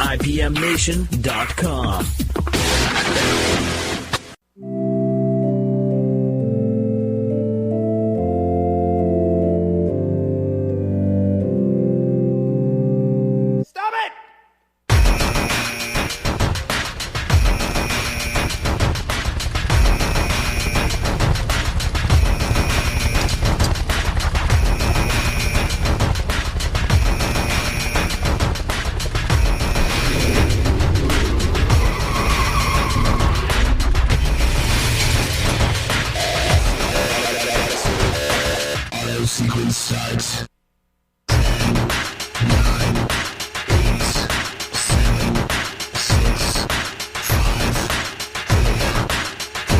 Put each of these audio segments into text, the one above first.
IPMNation.com. Sequence starts. 10, 9, 8, 7, 6, 5, 4, 3,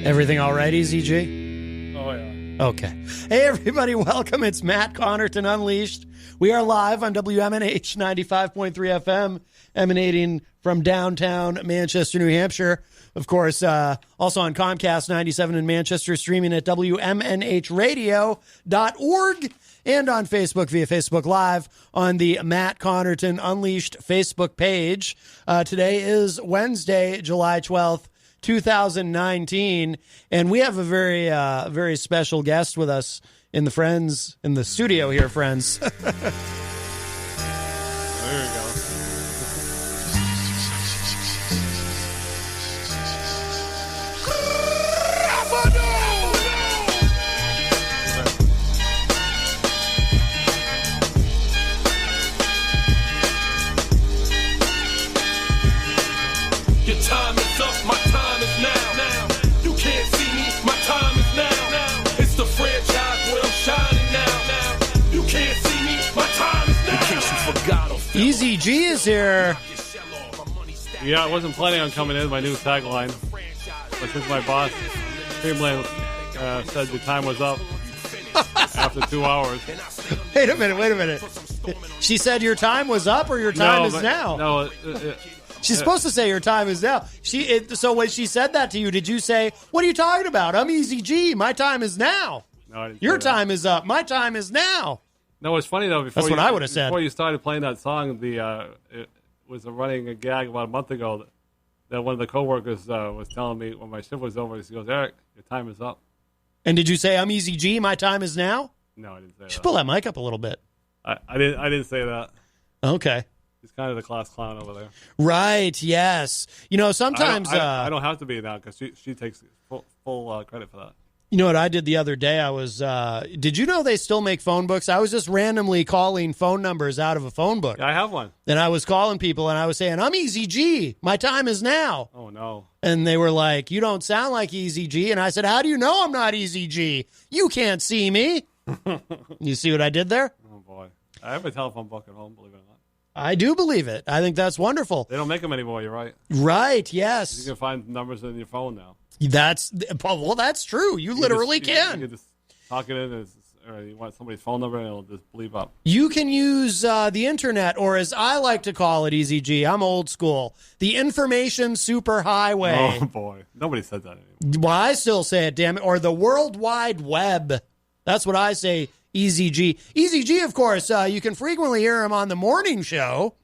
Everything all right, Eazy-G? Oh, yeah. Okay. Hey, everybody, welcome. It's Matt Connarton Unleashed. We are live on WMNH 95.3 FM, emanating from downtown Manchester, New Hampshire. Of course, also on Comcast 97 in Manchester, streaming at WMNHradio.org and on Facebook via Facebook Live on the Matt Connarton Unleashed Facebook page. Today is Wednesday, July 12th. 2019, and we have a very special guest with us in the studio here, friends. There you go. Your time is up, my time is now. You can't see me, my time is now. It's the franchise where I'm shining now. You can't see me, my time is now. In case you forgot, Eazy-G is here. Yeah, I wasn't planning on coming in, my new tagline. But since my boss, Streamland, said the time was up after 2 hours. Wait a minute. She said your time was up or your time is now? No, She's supposed to say your time is now. So when she said that to you, did you say, what are you talking about? I'm Eazy-G. My time is now. No, I didn't Your say that. time is up. My time is now. No, it's funny though. That's what I would have said. Before you started playing that song, it was a running gag about a month ago that one of the coworkers was telling me when my shift was over. He goes, "Eric, your time is up." And did you say I'm Eazy-G? My time is now? No, I didn't say Just that. pull that mic up a little bit. I didn't say that. Okay. He's kind of the class clown over there. Right. Yes. You know, sometimes I don't have to be now because she takes full credit for that. You know what I did the other day? I was, did you know they still make phone books? I was just randomly calling phone numbers out of a phone book. Yeah, I have one. And I was calling people and I was saying, I'm Eazy-G. My time is now. Oh, no. And they were like, you don't sound like Eazy-G. And I said, how do you know I'm not Eazy-G? You can't see me. You see what I did there? Oh, boy. I have a telephone book at home, believe it or not. I do believe it. I think that's wonderful. They don't make them anymore, you're right. Right, yes. You can find numbers in your phone now. That's true. You literally can. You can just talk it in, or you want somebody's phone number, and it'll just bleep up. You can use the internet, or as I like to call it, Eazy-G, I'm old school, the information superhighway. Oh, boy. Nobody said that anymore. Well, I still say it, damn it. Or the World Wide Web. That's what I say, Eazy-G. Eazy-G, of course, you can frequently hear him on the morning show.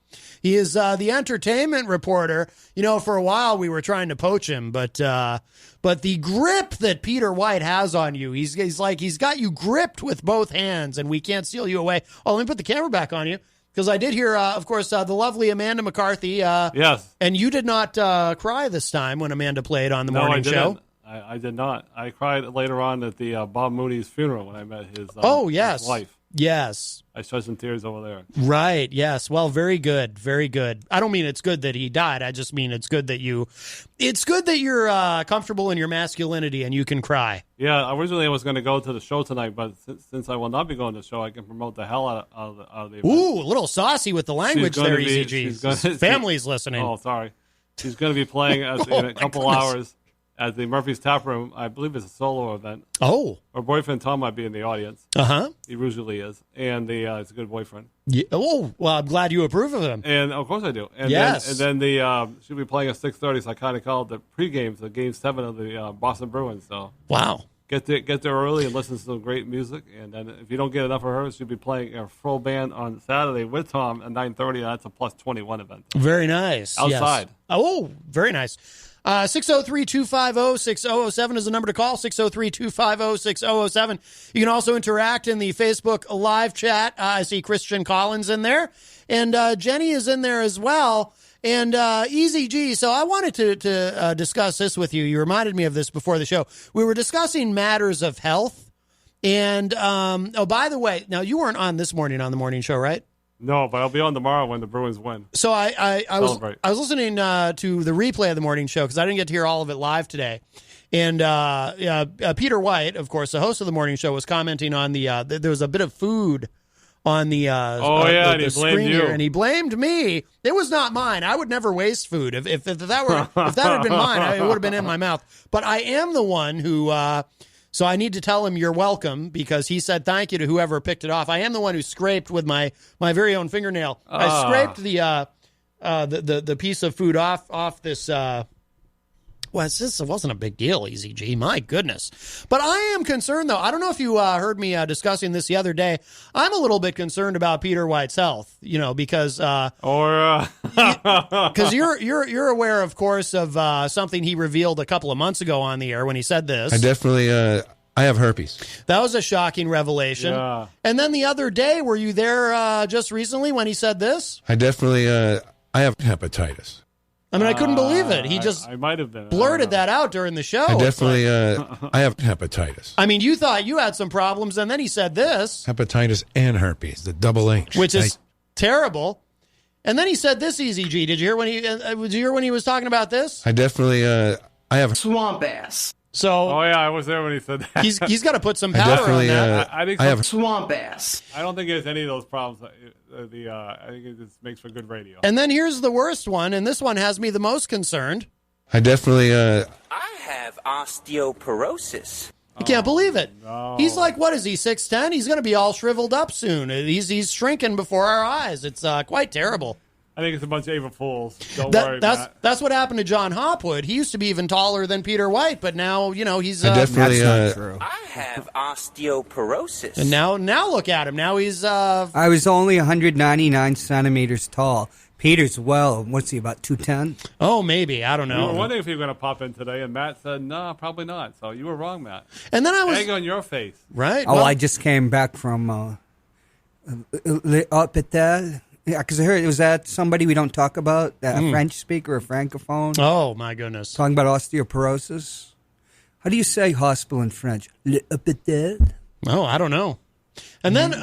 He is the entertainment reporter. You know, for a while we were trying to poach him, but the grip that Peter White has on you, he's got you gripped with both hands, and we can't steal you away. Oh, let me put the camera back on you, because I did hear, of course, the lovely Amanda McCarthy. Yes. And you did not cry this time when Amanda played on the morning show. I did not. I cried later on at the Bob Moody's funeral when I met his yes. wife. Yes. I shed some tears over there. Right. Yes. Well, very good. Very good. I don't mean it's good that he died. I just mean it's good that you're comfortable in your masculinity and you can cry. Yeah, originally I was going to go to the show tonight, but since I will not be going to the show, I can promote the hell out of the event. Ooh, a little saucy with the language there, Eazy-G. Family's listening. Oh, sorry. She's going to be playing in a couple hours at the Murphy's Tap Room. I believe it's a solo event. Oh. Her boyfriend, Tom, might be in the audience. Uh-huh. He usually is. And it's a good boyfriend. Yeah. Oh, well, I'm glad you approve of him. And, of course, I do. And yes. Then she'll be playing at 6:30, so I kind of call it the pregame, so Game 7 of the Boston Bruins. So wow. Get there early and listen to some great music. And then if you don't get enough of her, she'll be playing a full band on Saturday with Tom at 9:30. That's a plus 21 event. Very nice. Outside. Yes. Oh, very nice. 603-250-6007 is the number to call, 603-250-6007. You can also interact in the Facebook live chat. I see Christian Collins in there, and Jenny is in there as well, and Eazy-G. So I wanted to discuss this with you. You reminded me of this before the show. We were discussing matters of health, and, by the way, now you weren't on this morning on the morning show, right? No, but I'll be on tomorrow when the Bruins win. So I was listening to the replay of the morning show because I didn't get to hear all of it live today. And Peter White, of course, the host of the morning show, was commenting on there was a bit of food on the and he blamed you. And he blamed me. It was not mine. I would never waste food. If that had been mine, it would have been in my mouth. But I am the one who. So I need to tell him you're welcome because he said thank you to whoever picked it off. I am the one who scraped with my very own fingernail. I scraped the piece of food off this. It wasn't a big deal, Eazy-G. My goodness. But I am concerned, though. I don't know if you heard me discussing this the other day. I'm a little bit concerned about Peter White's health, because because you're aware, of course, of something he revealed a couple of months ago on the air when he said this. I definitely I have herpes. That was a shocking revelation. Yeah. And then the other day, were you there just recently when he said this? I definitely I have hepatitis. I mean, I couldn't believe it. He I might have been. blurted that out during the show. I definitely I have hepatitis. I mean, you thought you had some problems, and then he said this. Hepatitis and herpes, the double H. Which is terrible. And then he said this, Eazy-G. Did you hear when he was talking about this? I definitely I have swamp ass. So, oh yeah, I was there when he said that. He's got to put some powder on that. I think I have swamp ass. I don't think he has any of those problems. I think it just makes for good radio. And then here's the worst one, and this one has me the most concerned. I definitely I have osteoporosis. I can't believe it. No. He's like, what is he, 6'10"? He's going to be all shriveled up soon. He's shrinking before our eyes. It's quite terrible. I think it's a bunch of April Fools. Don't worry, Matt. That's what happened to John Hopwood. He used to be even taller than Peter White, but now, he's... I definitely That's not true. I have osteoporosis. And now look at him. Now he's... I was only 199 centimeters tall. Peter's, what's he, about 210? Oh, maybe. I don't know. We were wondering if you were going to pop in today, and Matt said, no, probably not. So you were wrong, Matt. And then I was... Egg on your face. Right. Oh, I just came back from up at that... Yeah, because I heard it was that somebody we don't talk about, a French speaker, a francophone. Oh, my goodness. Talking about osteoporosis. How do you say hospital in French? L'hôpital? Oh, I don't know. And then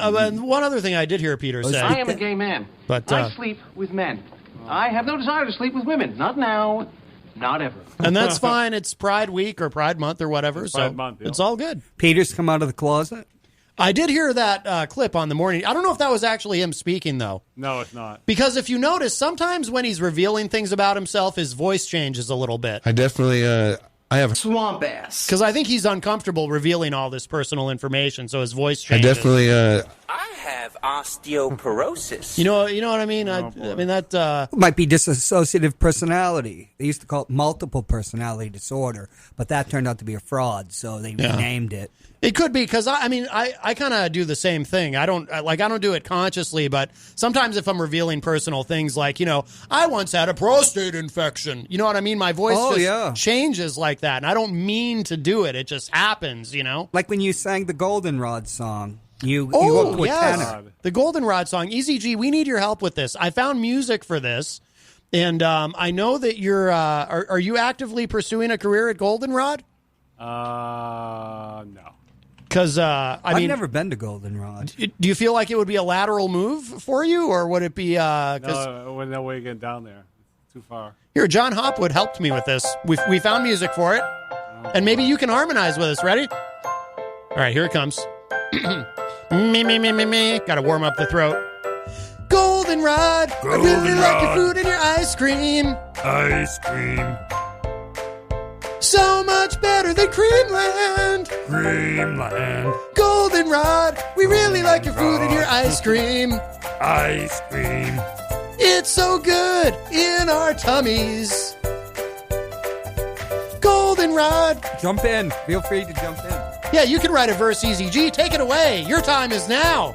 one other thing I did hear Peter say. I am a gay man. But I sleep with men. I have no desire to sleep with women. Not now. Not ever. And that's fine. It's Pride Week or Pride Month or whatever. Pride Month, yeah. It's all good. Peter's come out of the closet? I did hear that clip on the morning. I don't know if that was actually him speaking, though. No, it's not. Because if you notice, sometimes when he's revealing things about himself, his voice changes a little bit. I definitely I have swamp ass. Because I think he's uncomfortable revealing all this personal information, so his voice changes. I definitely I have osteoporosis. You know what I mean? I mean that might be dissociative personality. They used to call it multiple personality disorder, but that turned out to be a fraud, so they renamed it. It could be because I kind of do the same thing. I don't do it consciously, but sometimes if I'm revealing personal things, like I once had a prostate infection. You know what I mean? My voice changes like that, and I don't mean to do it. It just happens. Like when you sang the Goldenrod song. You up to a tenor. The Goldenrod song. Eazy-G, we need your help with this. I found music for this, and I know that you're. Are you actively pursuing a career at Goldenrod? No. Because, I I've mean, never been to Goldenrod. do you feel like it would be a lateral move for you, or would it be? No, no way getting down there. It's too far. Here, John Hopwood helped me with this. We found music for it, and maybe you can harmonize with us. Ready? All right, here it comes. me. Got to warm up the throat. Goldenrod, I really like your food and your ice cream. Ice cream. So much better than Creamland. Creamland. Goldenrod, we really like your food and your ice cream. Ice cream. It's so good in our tummies. Goldenrod. Jump in. Feel free to jump in. Yeah, you can write a verse, Eazy-G. Take it away. Your time is now.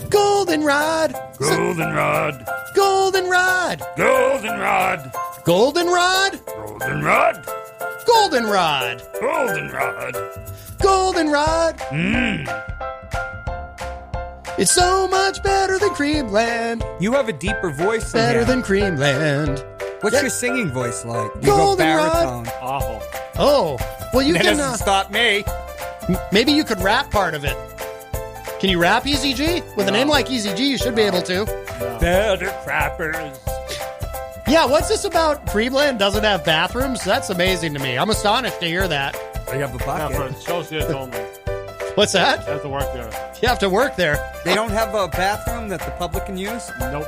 Goldenrod. Goldenrod. Goldenrod. Goldenrod. Goldenrod. Goldenrod. Goldenrod. Goldenrod. Goldenrod. It's so much better than Creamland. You have a deeper voice Better than than Creamland. What's your singing voice like? You Goldenrod. go baritone. Awful. Oh, well, you That can. doesn't stop me. Maybe you could rap part of it. Can you rap, Eazy-G? With a name like Eazy-G, you should be able to. Better crappers. Yeah, what's this about? Creamland doesn't have bathrooms? That's amazing to me. I'm astonished to hear that. They have a Yeah, for bucket. associates only. What's that? I have to work there. You have to work there. They don't have a bathroom that the public can use? Nope.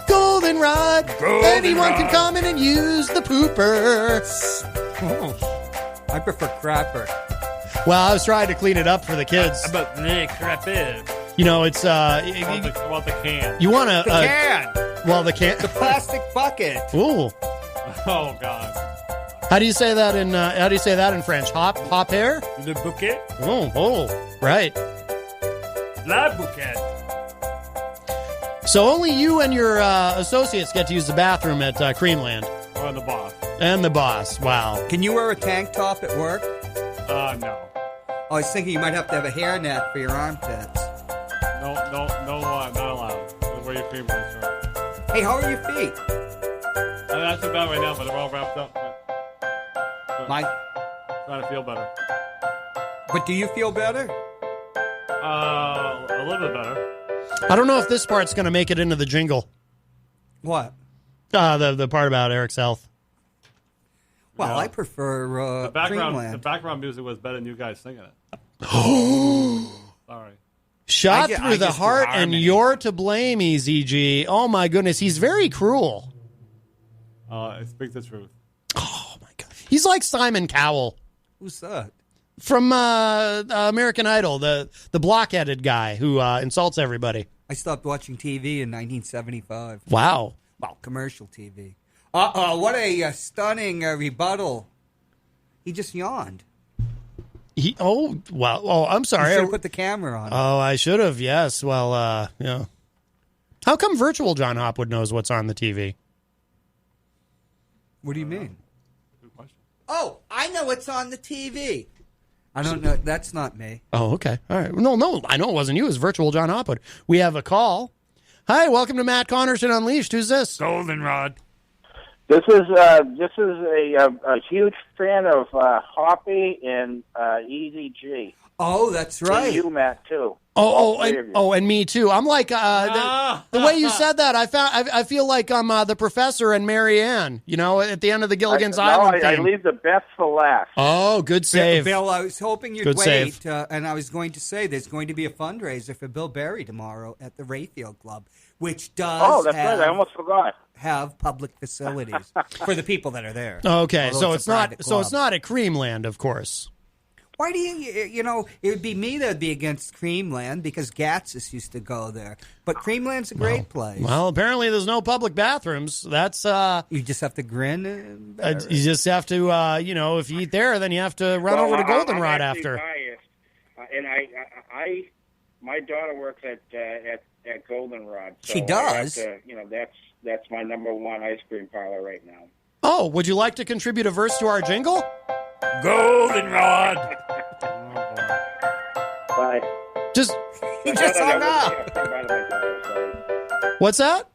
Goldenrod. Goldenrod. Anyone can come in and use the pooper. Oh, I prefer crapper. Well, I was trying to clean it up for the kids. About the crapper? You know, it's About the can. you want to The can. well, the can. The plastic bucket. Ooh. Oh, God. How do you say that in French? Hop hair? The bouquet. Oh, right. La bouquet. So only you and your associates get to use the bathroom at Creamland. Or the boss. And the boss. Wow. Can you wear a tank top at work? No. I was thinking you might have to have a hairnet for your armpits. No, not allowed. That's where your cream is from. Hey, how are your feet? Not too bad right now, but they're all wrapped up. Mike? Trying to feel better. But do you feel better? A little bit better. I don't know if this part's going to make it into the jingle. What? The part about Eric's health. Well, Yeah. I prefer The background Dreamland. music was better than you guys singing it. Sorry. Shot I through the just do heart, and harmony. you're to blame, Eazy-G. Oh, my goodness. He's very cruel. I speak the truth. Oh, my God. He's like Simon Cowell Who's that? from American Idol, the blockheaded guy who insults everybody. I stopped watching TV in 1975. Wow. Well, commercial TV. What a stunning rebuttal. He just yawned. I'm You sorry. should have put the camera on. Oh, I should have. Yes. Well, yeah. How come virtual John Hopwood knows what's on the TV? What do you mean? Good question. Oh, I know what's on the TV. I don't know. That's not me. Oh, okay. All right. No. I know it wasn't you. It was virtual John Hopwood. We have a call. Hi, welcome to Matt Connarton Unleashed. Who's this? Goldenrod. This is a huge fan of Hoppy and Eazy-G. Oh, that's right. And you, Matt, too. And me too. I'm like the way you said that. I feel like I'm the professor and Mary Ann. You know, at the end of the Gilligan's Island I theme. leave the best for last. Oh, good save. Bill, I was hoping you'd Good wait, save. and I was going to say there's going to be a fundraiser for Bill Berry tomorrow at the Rayfield Club, which does Oh, that's right. I almost forgot. have public facilities for the people that are there. Okay, Although so a it's not private so it's club. not at Creamland, of course. Why do you know, it would be me that would be against Creamland because Gatsis used to go there. But Creamland's a great place. Well, apparently there's no public bathrooms. That's You just have to grin and bear it. you just have to if you eat there, then you have to run over to Goldenrod I'm actually after. biased. And my daughter works at Goldenrod. So She does? I have to, that's my number one ice cream parlor right now. Oh, would you like to contribute a verse to our jingle? Goldenrod. Bye. Just He just hung up. what's that?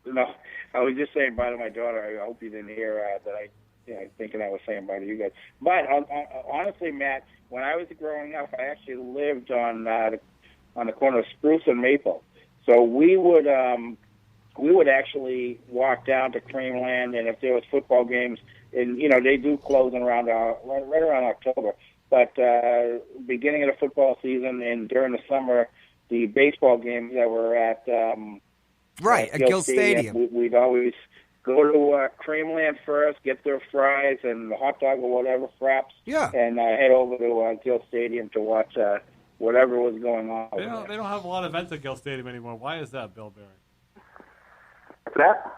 No, I was just saying bye to my daughter. I hope you didn't hear that I thinking I was saying bye to you guys. But honestly, Matt, when I was growing up, I actually lived on the corner of Spruce and Maple. So we would actually walk down to Creamland, and if there was football games, and they do close around right around October. But beginning of the football season and during the summer, the baseball games that were at Gill Stadium. We'd always go to Creamland first, get their fries and the hot dog or whatever, fraps, and head over to Gill Stadium to watch whatever was going on. They don't have a lot of events at Gill Stadium anymore. Why is that, Bill Berry? What's that?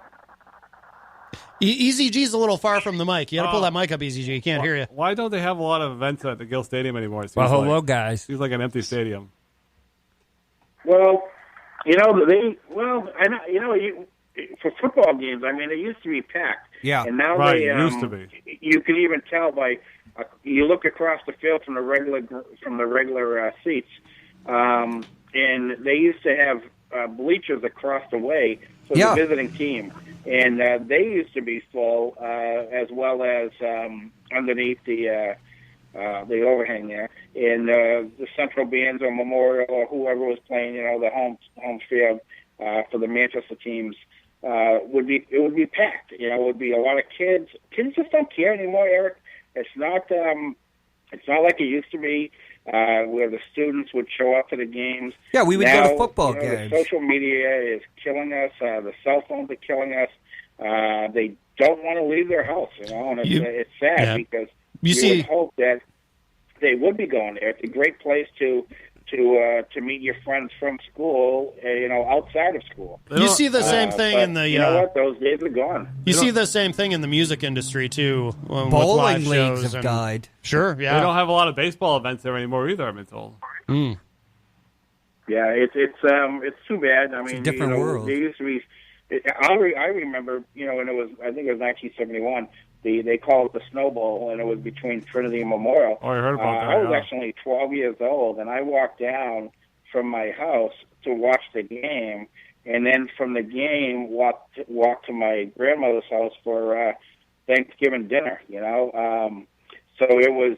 Eazy-G's a little far from the mic. You got to pull that mic up, Eazy-G. You can't hear you. Why don't they have a lot of events at the Gill Stadium anymore? Well, hello, guys. Seems like an empty stadium. Well, for football games, I mean, it used to be packed. Yeah, and now it used to be. You can even tell by you look across the field from the regular seats, and they used to have bleachers across the way for the visiting team, and they used to be full as well as underneath the overhang there, and the central bands or Memorial or whoever was playing, the home field for the Manchester teams would be packed. It would be a lot of kids. Kids just don't care anymore, Eric. It's not like it used to be, where the students would show up to the games. Yeah, we would go to football games. The social media is killing us. The cell phones are killing us. They don't want to leave their house, and it's sad because you would hope that they would be going there. It's a great place to meet your friends from school, outside of school. You see the same thing in the. You know what? Those days are gone. You see the same thing in the music industry too. Bowling leagues have died. Sure, yeah. They don't have a lot of baseball events there anymore either, I've been told. Mm. Yeah, it's too bad. I mean, it's a different world. There used to be. I remember, when it was, I think it was 1971. They called it the Snow Bowl, and it was between Trinity and Memorial. Oh, I heard about that. I was actually 12 years old, and I walked down from my house to watch the game, and then from the game walked to my grandmother's house for Thanksgiving dinner. So it was,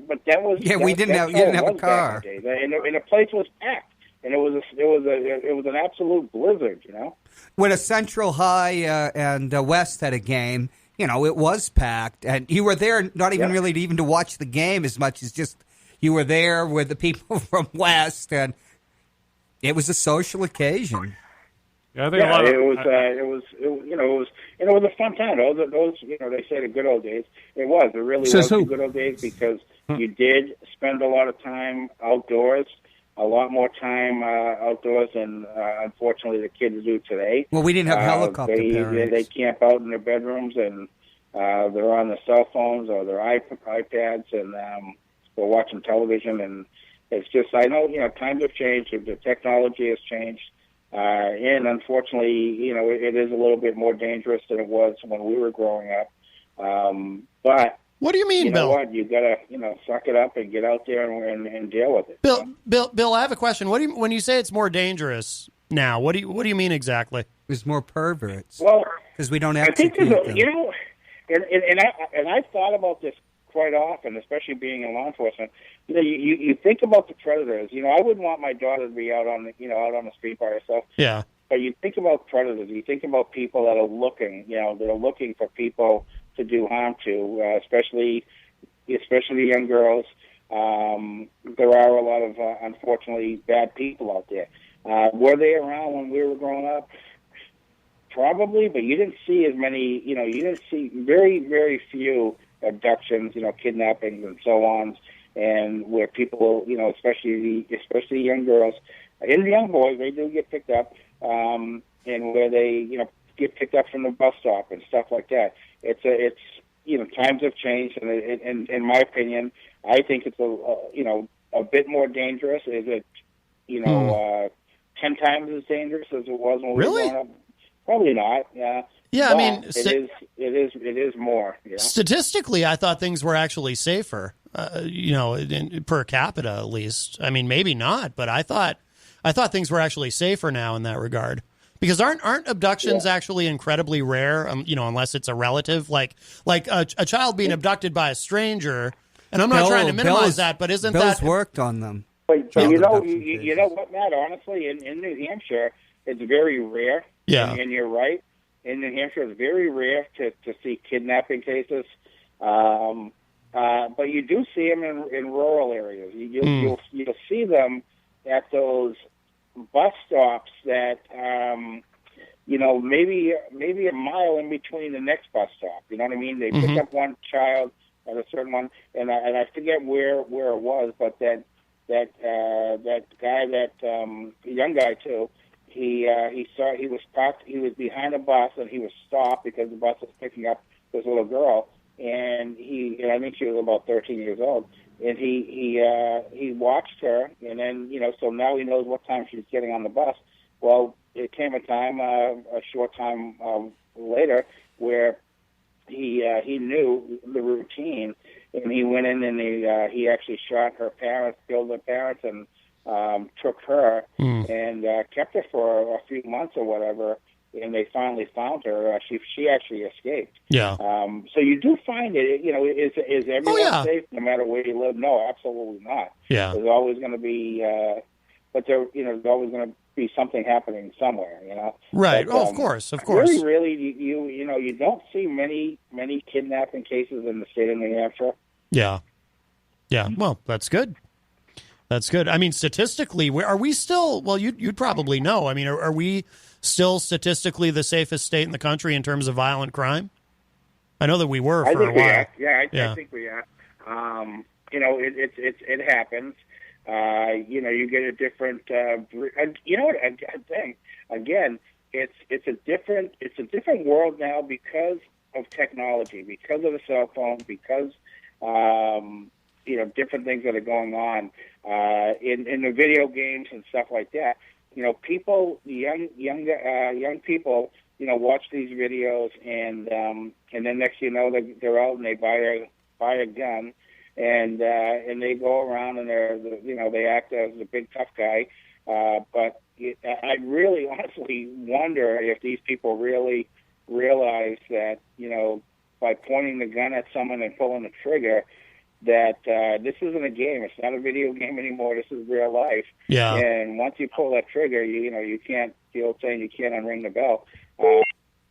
but that was we didn't have a car, and the place was packed, and it was an absolute blizzard. When a Central High and West had a game. It was packed, and you were there not even really even to watch the game as much as just you were there with the people from West, and it was a social occasion. Yeah, I think a lot of it was a fun time. Those they say the good old days. It was. It really was the good old days because you did spend a lot of time outdoors. A lot more time outdoors than, unfortunately, the kids do today. Well, we didn't have helicopter parents. They camp out in their bedrooms, and they're on their cell phones or their iPads, and they're watching television. And it's just, I know, times have changed. The technology has changed. And, unfortunately, it is a little bit more dangerous than it was when we were growing up. But... What do you mean, Bill? You know what? You gotta, suck it up and get out there and deal with it. Bill, I have a question. When you say it's more dangerous now? What do you mean exactly? There's more perverts. Well, because we don't I think execute them. and I've thought about this quite often, especially being in law enforcement. You think about the predators. I wouldn't want my daughter to be out on the street by herself. Yeah. But you think about predators. You think about people that are looking for people to do harm to, especially young girls. There are a lot of, unfortunately, bad people out there. Were they around when we were growing up? Probably, but you didn't see as many, you didn't see very, very few abductions, kidnappings and so on, and where people, especially young girls and young boys, they do get picked up, and where they, get picked up from the bus stop and stuff like that. It's times have changed, and in my opinion, I think it's a bit more dangerous. Is it 10 times as dangerous as it was when we were growing up? Probably not. Yeah. Yeah, but I mean, it is more. Yeah. Statistically, I thought things were actually safer. Per capita at least. I mean, maybe not, but I thought things were actually safer now in that regard. Because aren't abductions actually incredibly rare? Unless it's a relative, like a child being abducted by a stranger. And I'm not trying to minimize that, but isn't Bill's that worked on them? But you know what, Matt? Honestly, in New Hampshire, it's very rare. Yeah. And you're right. In New Hampshire, it's very rare to see kidnapping cases. But you do see them in rural areas. You'll see them at those bus stops that maybe a mile in between the next bus stop. You know what I mean? They pick up one child at a certain one, and I forget where it was, but that guy, young guy too. He was behind a bus and he was stopped because the bus was picking up this little girl, and I think she was about 13 years old, and he watched her, and then so now he knows what time she's getting on the bus. Well, it came a time a short time later where he knew the routine, and he went in and he actually shot her parents, killed her parents, and took her and kept her for a few months or whatever, and they finally found her. She actually escaped. Yeah. So you do find it. Is everyone safe no matter where you live? No, absolutely not. Yeah. There's always going to be, there's always going to be something happening somewhere. Right. But, of course. Really, you don't see many kidnapping cases in the state of New Hampshire. Yeah. Yeah. Well, that's good. That's good. I mean, statistically, are we still? Well, you'd probably know. I mean, are we still statistically the safest state in the country in terms of violent crime? I know that we were for a while. I think we are. It happens. You get a different. You know what? I think again, it's a different world now because of technology, because of the cell phone, because different things that are going on in the video games and stuff like that. People, young people, watch these videos, and then next thing you know, they're out and they buy a gun, and they go around and they act as the big tough guy. But I really honestly wonder if these people really realize that by pointing the gun at someone and pulling the trigger, that this isn't a game. It's not a video game anymore. This is real life. Yeah. And once you pull that trigger, you can't. The old saying, you can't unring the bell.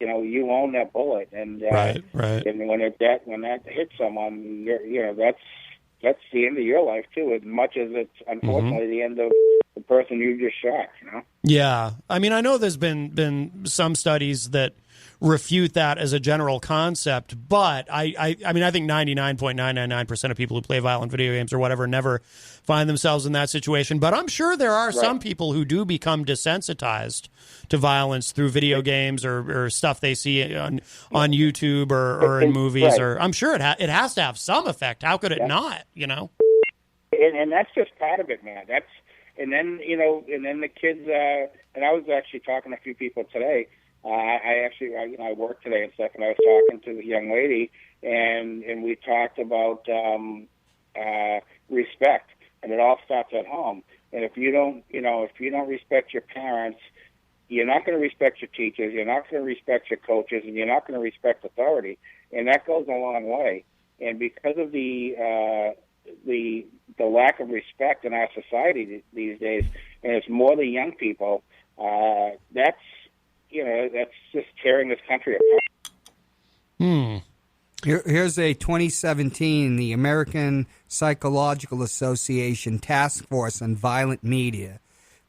You own that bullet, and right. And when that hits someone, that's the end of your life too. As much as it's unfortunately the end of the person you just shot. Yeah. I mean, I know there's been some studies that refute that as a general concept, but I mean, I think 99.999% of people who play violent video games or whatever never find themselves in that situation. But I'm sure there are some people who do become desensitized to violence through video games or stuff they see on YouTube or in movies. Or I'm sure it has to have some effect. How could it not? And that's just part of it, man. And then the kids. And I was actually talking to a few people today. I work today and stuff, and I was talking to a young lady, and we talked about respect, and it all starts at home. And if you don't respect your parents, you're not going to respect your teachers, you're not going to respect your coaches, and you're not going to respect authority, and that goes a long way. And because of the lack of respect in our society these days, and it's more the young people, that's just tearing this country apart. Here's a 2017, the American Psychological Association Task Force on Violent Media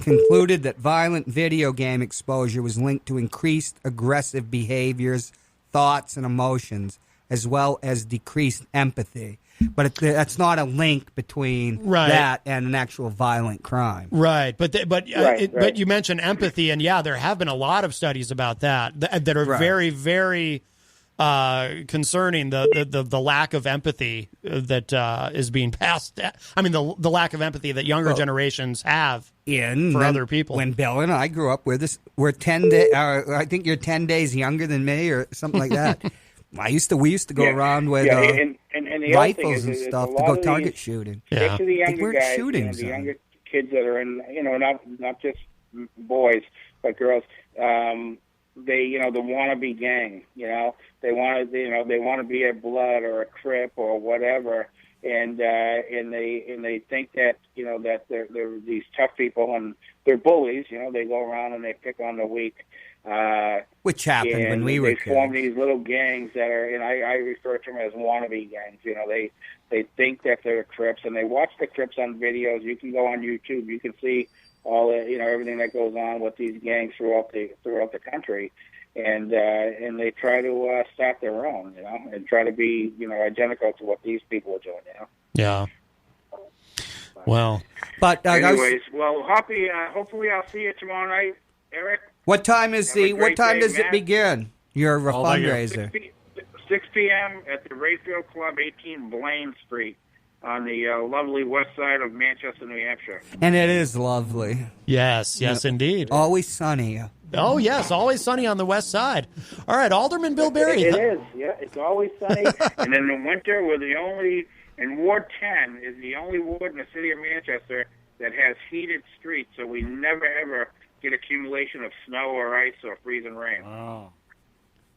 concluded that violent video game exposure was linked to increased aggressive behaviors, thoughts, and emotions, as well as decreased empathy. But that's not a link between that and an actual violent crime. Right. But you mentioned empathy, and there have been a lot of studies about that are very, very concerning. The lack of empathy that is being passed. I mean, the lack of empathy that younger generations have for other people. When Bill and I grew up, we're 10 days. I think you're 10 days younger than me, or something like that. We used to go around with rifles and stuff to go target shooting. Yeah. The younger weren't guys, shooting. the younger kids that are in, not just boys, but girls, they the wannabe gang. They want to be a Blood or a Crip or whatever, and they think that that they're these tough people and they're bullies. They go around and they pick on the weak. Which happened when we were kids. They form these little gangs that are, and I refer to them as wannabe gangs. They think that they're Crips, and they watch the Crips on videos. You can go on YouTube. You can see all the, everything that goes on with these gangs throughout the country, and they try to start their own, and try to be, identical to what these people are doing, Yeah. Well, but anyways, Hoppy, hopefully I'll see you tomorrow night, Eric. What time does it begin? Your fundraiser. 6 p.m. at the Rayfield Club, 18 Blaine Street, on the lovely west side of Manchester, New Hampshire. And it is lovely. Yes, indeed. Always sunny. Oh, yes, always sunny on the west side. All right, Alderman Bill Berry. It is, yeah. It's always sunny. And in the winter, in Ward 10 is the only ward in the city of Manchester that has heated streets, so we never, ever get accumulation of snow or ice or freezing rain. Oh.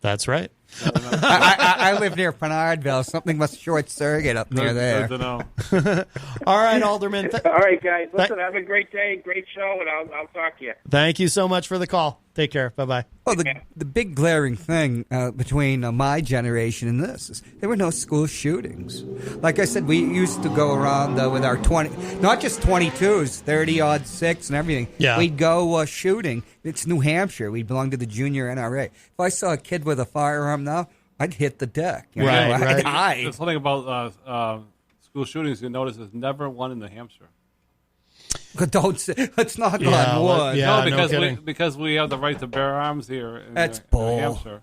That's right. I live near Connarton. Something must short circuit up near there. Good to know. All right, Alderman. All right, guys. Listen, have a great day, great show, and I'll talk to you. Thank you so much for the call. Take care. Bye-bye. Well, the big glaring thing between my generation and this is there were no school shootings. Like I said, we used to go around with our 20, not just 22s, 30-odd 6 and everything. Yeah. We'd go shooting. It's New Hampshire. We belong to the junior NRA. If I saw a kid with a firearm now, I'd hit the deck. Right. There's something about school shootings you notice there's never one in New Hampshire. Don't say, let's knock on wood. Because we have the right to bear arms here in bull. New Hampshire.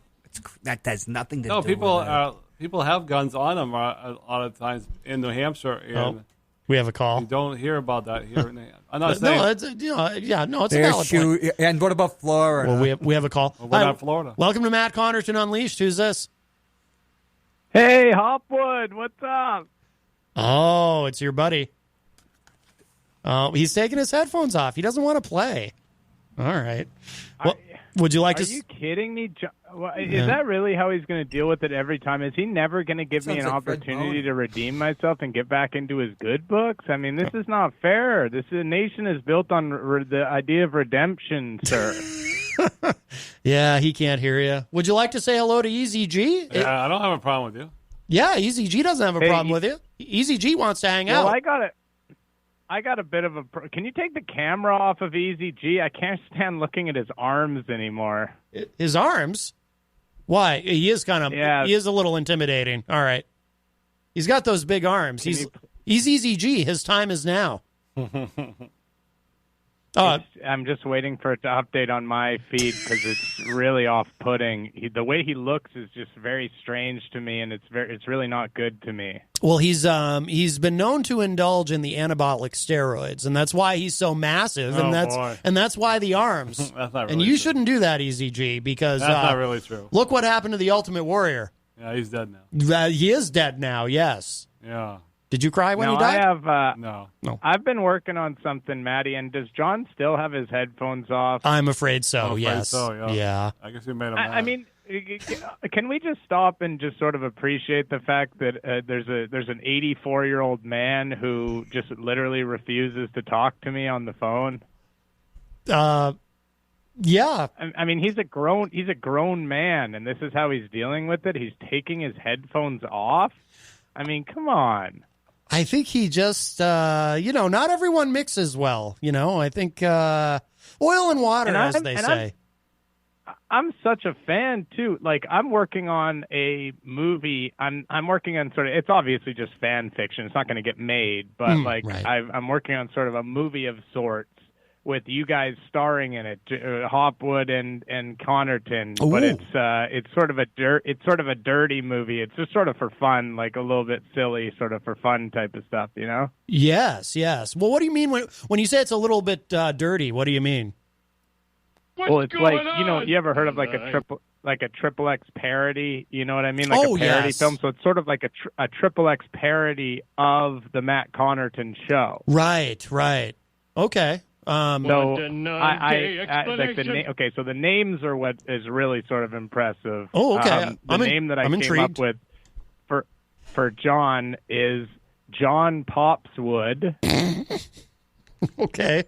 That has nothing to do with it. People have guns on them a lot of times in New Hampshire. And we have a call. You don't hear about that here. I'm not saying. It's a valid point. And what about Florida? Well, we have a call. Well, what about Florida? Welcome to Matt Connarton Unleashed. Who's this? Hey, Hopwood, what's up? Oh, it's your buddy. He's taking his headphones off. He doesn't want to play. All right. Well, would you like to? Are you kidding me? Is that really how he's going to deal with it every time? Is he never going to give me an opportunity to redeem myself and get back into his good books? I mean, this is not fair. Nation is built on the idea of redemption, sir. Yeah, he can't hear you. Would you like to say hello to Eazy-G? Yeah, I don't have a problem with you. Yeah, Eazy-G doesn't have a problem with you. Eazy-G wants to hang out. Well, I got a bit of a... Can you take the camera off of Eazy-G? I can't stand looking at his arms anymore. His arms? Why? He is kind of... Yeah. He is a little intimidating. All right. He's got those big arms. He's Eazy-G. His time is now. I'm just waiting for it to update on my feed because it's really off-putting. The way he looks is just very strange to me, and it's really not good to me. Well, he's been known to indulge in the anabolic steroids, and that's why he's so massive, and that's why the arms. That's not really and you true. shouldn't do that, Eazy-G, because that's not really true. Look what happened to the Ultimate Warrior. Yeah, he's dead now. He is dead now. Yes. Yeah. Did you cry when he died? No. I've been working on something, Maddie, and does John still have his headphones off? I'm afraid so, yes. Yeah. I guess you made him mad. I mean, can we just stop and just sort of appreciate the fact that there's an 84-year-old man who just literally refuses to talk to me on the phone? Yeah. I mean, he's a grown man, and this is how he's dealing with it. He's taking his headphones off. I mean, come on. I think he just, not everyone mixes well. I think oil and water, as they say. I'm such a fan, too. Like, I'm working on a movie. I'm working on sort of, it's obviously just fan fiction. It's not going to get made. But, I'm working on sort of a movie of sorts with you guys starring in it, Hopwood and Connarton. Ooh. But it's sort of a dirty movie. It's just sort of for fun, like a little bit silly, sort of for fun type of stuff, Yes. Well, what do you mean when you say it's a little bit dirty? What do you mean? Well, it's like you ever heard of like a triple X parody? You know what I mean? Like a parody film. So it's sort of like a triple X parody of the Matt Connarton show. Right. Okay. So okay, so the names are what is really sort of impressive. Oh, okay. The name that I came intrigued. up with for John is John Popswood. Okay.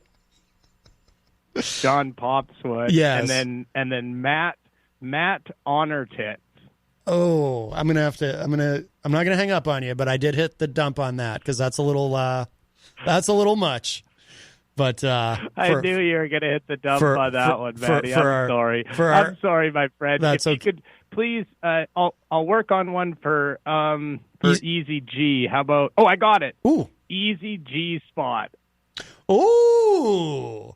John Popswood. Yes. And then Matt Honortit. Oh, I'm not gonna hang up on you, but I did hit the dump on that because that's a little much. But I knew you were gonna hit the dump on that one, Matty. I'm sorry, my friend. If you could please, I'll work on one for Eazy-G. How about? Oh, I got it. Ooh, Eazy-G spot. Ooh,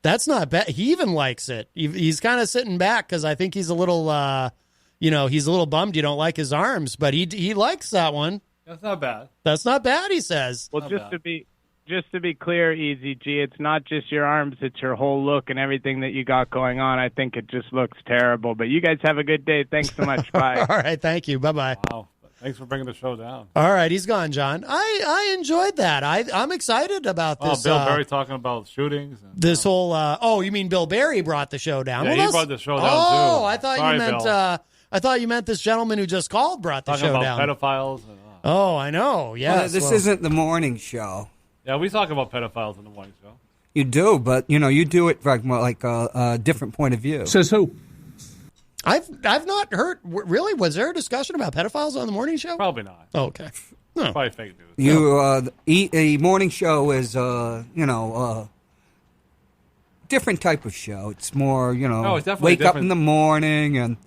that's not bad. He even likes it. He's kind of sitting back because I think he's a little, he's a little bummed you don't like his arms, but he likes that one. That's not bad. That's not bad, he says. Well, just to be clear, Eazy-G, it's not just your arms; it's your whole look and everything that you got going on. I think it just looks terrible. But you guys have a good day. Thanks so much. Bye. All right, thank you. Bye bye. Wow. Thanks for bringing the show down. All right, he's gone, John. I enjoyed that. I'm excited about this. Bill Berry talking about shootings. And, this whole. You mean Bill Berry brought the show down? Yeah, he brought the show down too. Oh, I thought Sorry, you meant. Bill. I thought you meant this gentleman who just called brought the talking show about down. Pedophiles. And, Oh, I know. Yes. This isn't the morning show. Yeah, we talk about pedophiles in the morning show. You do, but you do it from like a different point of view. Says who? I've not heard. Really, was there a discussion about pedophiles on the morning show? Probably not. Oh, okay. No. Probably fake news. A morning show is different type of show. It's more No, it's definitely wake up different. in the morning and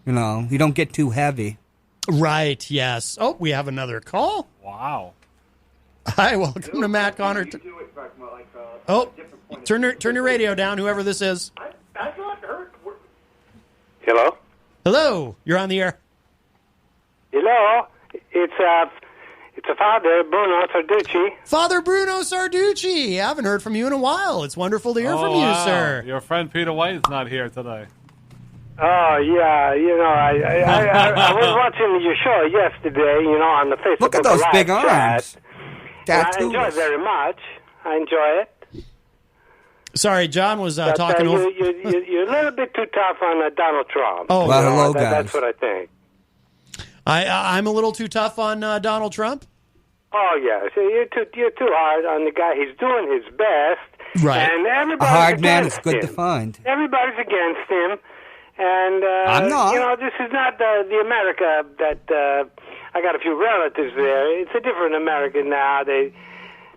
you don't get too heavy. Right. Yes. Oh, we have another call. Wow. Hi, welcome to Matt Connarton. Oh, turn your radio down, whoever this is. I've not heard. Hello? Hello, you're on the air. Hello? It's a father, Bruno Sarducci. Father Bruno Sarducci. I haven't heard from you in a while. It's wonderful to hear from you, wow. sir. Your friend Peter White is not here today. Oh, yeah, I was watching your show yesterday, on the Facebook. Look at those live big arms. chat. I enjoy it very much. I enjoy it. Sorry, John was But, talking over. You're a little bit too tough on Donald Trump. Oh, well, hello, guys. That's what I think. I'm a little too tough on Donald Trump. Oh, yeah. So you're too hard on the guy. He's doing his best. Right. And A everybody's hard man is against good him. to find. Everybody's against him. And, I'm not. this is not the America that I got a few relatives there. It's a different America now. They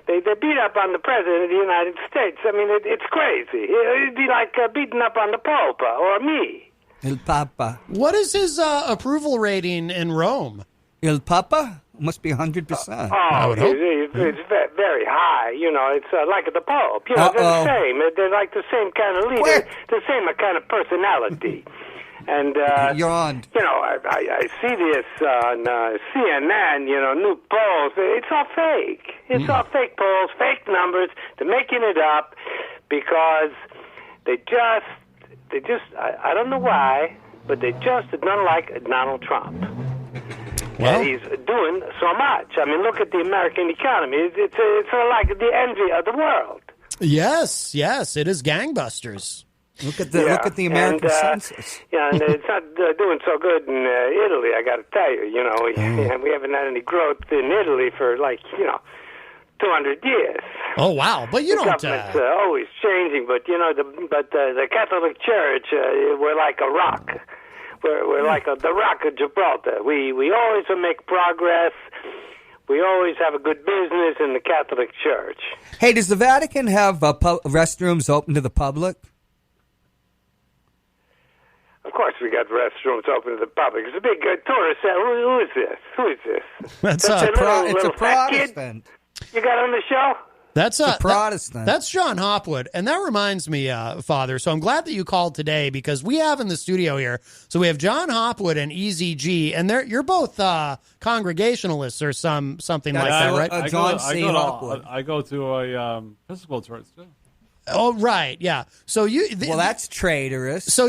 beat up on the president of the United States. I mean, it's crazy. It'd be like beating up on the Pope or me. Il Papa. What is his approval rating in Rome? Il Papa must be 100%. Oh, would hope. it's very high. It's like the Pope. They're the same. They're like the same kind of leader, the same kind of personality. And You're on. I see this on CNN. New polls. It's all fake. It's all fake polls, fake numbers. They're making it up because they just. I don't know why, but they just don't like Donald Trump. Well, and he's doing so much. I mean, look at the American economy. It's like the envy of the world. yes, it is gangbusters. Look at the American census. Yeah, and it's not doing so good in Italy. I got to tell you. We haven't had any growth in Italy for 200 years. Oh wow! But you the don't. government's always changing, but the Catholic Church, we're like a rock. We're like the Rock of Gibraltar. We always make progress. We always have a good business in the Catholic Church. Hey, does the Vatican have restrooms open to the public? Of course, we got restrooms open to the public. It's a big tourist center. Who is this? Who is this? That's a little fat kid Protestant. you got on the show? That's a Protestant. That's John Hopwood, and that reminds me, Father. So I'm glad that you called today because we have in the studio here. So we have John Hopwood and Eazy-G, and you're both Congregationalists or something like that, right? John C. Hopwood. I go to a Episcopal church too. Oh, right, yeah. So that's traitorous. So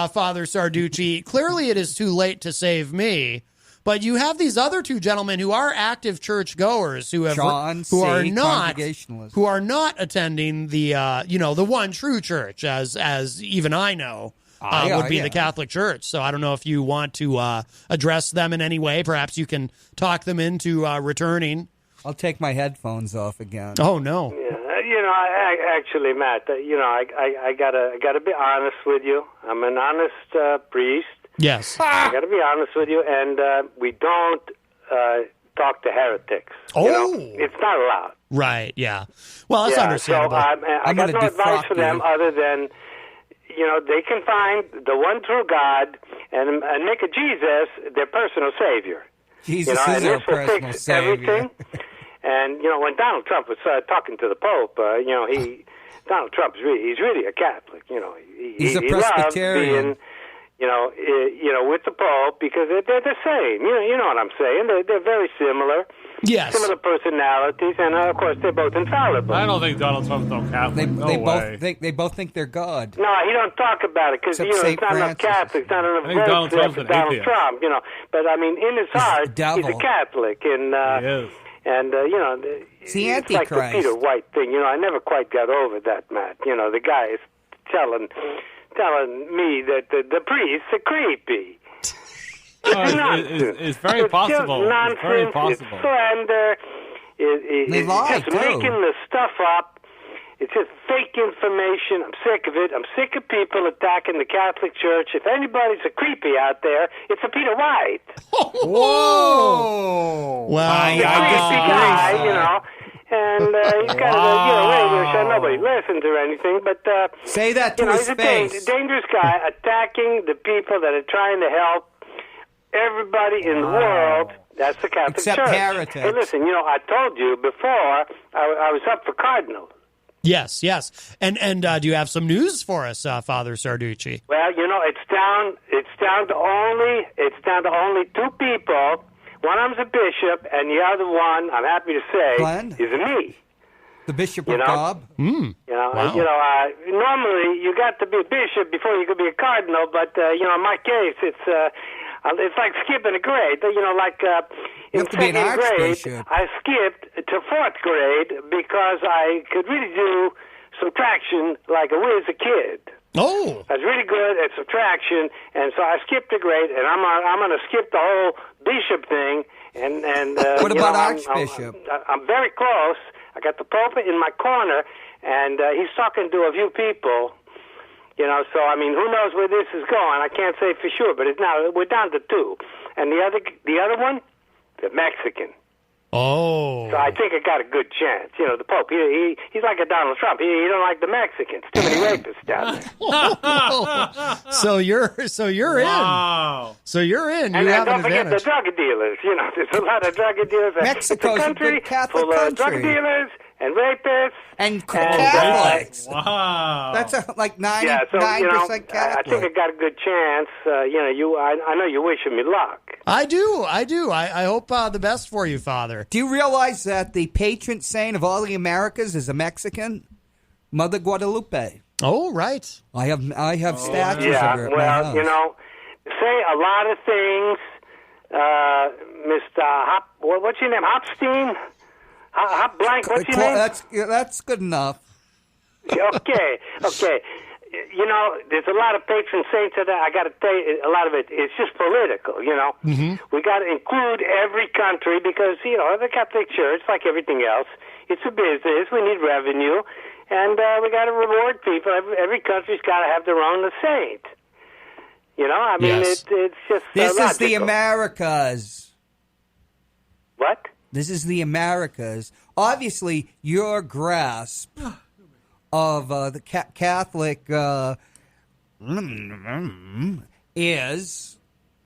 Father Sarducci, clearly it is too late to save me. But you have these other two gentlemen who are active churchgoers who are not attending the the one true church, as even I know would be the Catholic Church. So I don't know if you want to address them in any way. Perhaps you can talk them into returning. I'll take my headphones off again. Oh no. Yeah. Actually, Matt, I gotta be honest with you. I'm an honest priest. Yes. I gotta be honest with you, and we don't talk to heretics. Oh. It's not allowed. Right. Yeah. Well, that's understandable. So I got no advice for them other than they can find the one true God and make a Jesus their personal savior. Jesus is their personal savior. Everything. And when Donald Trump was talking to the Pope, Donald Trump he's really a Catholic. He's a Presbyterian. He loves being, with the Pope because they're the same. You know what I'm saying? They're very similar. Yes. Similar personalities, and of course they're both infallible. I don't think Donald Trump's no Catholic. They both think they're God. No, he don't talk about it because there's not enough Catholics, not enough votes there for Donald Trump. But I mean, in his heart, he's a Catholic, and he is. And it's the Antichrist. Like the Peter White thing. I never quite got over that, Matt. The guy is telling me that the priests are creepy. It's very possible. Just nonsense. It's very possible. It's slander. They lie, just making the stuff up. It's just fake information. I'm sick of it. I'm sick of people attacking the Catholic Church. If anybody's a creepy out there, it's a Peter White. Whoa! Wow. He's a creepy guy, and he's got a radio show. Nobody listens or anything, but say that to his face. He's a dangerous guy attacking the people that are trying to help everybody in the world. That's the Catholic Except Church. heretics. Hey, listen, I told you before I was up for cardinal. Yes. And do you have some news for us, Father Sarducci? Well, it's down to only two people. One of them's a bishop, and the other one, I'm happy to say, Glenn? is me. The Bishop of Gob? Wow. Normally you got to be a bishop before you could be a cardinal, but in my case, it's like skipping a grade. In second grade, I skipped to fourth grade because I could really do subtraction like a whiz a kid. Oh, I was really good at subtraction, and so I skipped a grade, and I'm going to skip the whole bishop thing. And what about Archbishop? I'm very close. I got the Pope in my corner, and he's talking to a few people. So I mean, who knows where this is going? I can't say for sure, but we're down to two, and the other one, the Mexican. Oh. So I think I got a good chance. The Pope, he's like a Donald Trump. He don't like the Mexicans. Too many rapists down there. So you're Wow. in. So you're in. And you have don't an forget advantage. the drug dealers. There's a lot of drug dealers. Mexico's a good Catholic country. Drug dealers and rapists. And Catholics. Wow. That's like 99% Catholic. I think I got a good chance. I know you're wishing me luck. I do. I hope the best for you, Father. Do you realize that the patron saint of all the Americas is a Mexican? Mother Guadalupe. Oh, right. I have statues of her at my house. Say a lot of things, Mr. what's your name? Hopstein? Hop blank, what's your name? That's good enough. Okay. There's a lot of patron saints of that. I got to tell you, a lot of it, it's just political, Mm-hmm. We got to include every country because, the Catholic Church, like everything else, it's a business. We need revenue, and we got to reward people. Every country's got to have their own saint. Yes. It's just This logical. is the Americas. What? This is the Americas. Obviously, your grasp of the Catholic is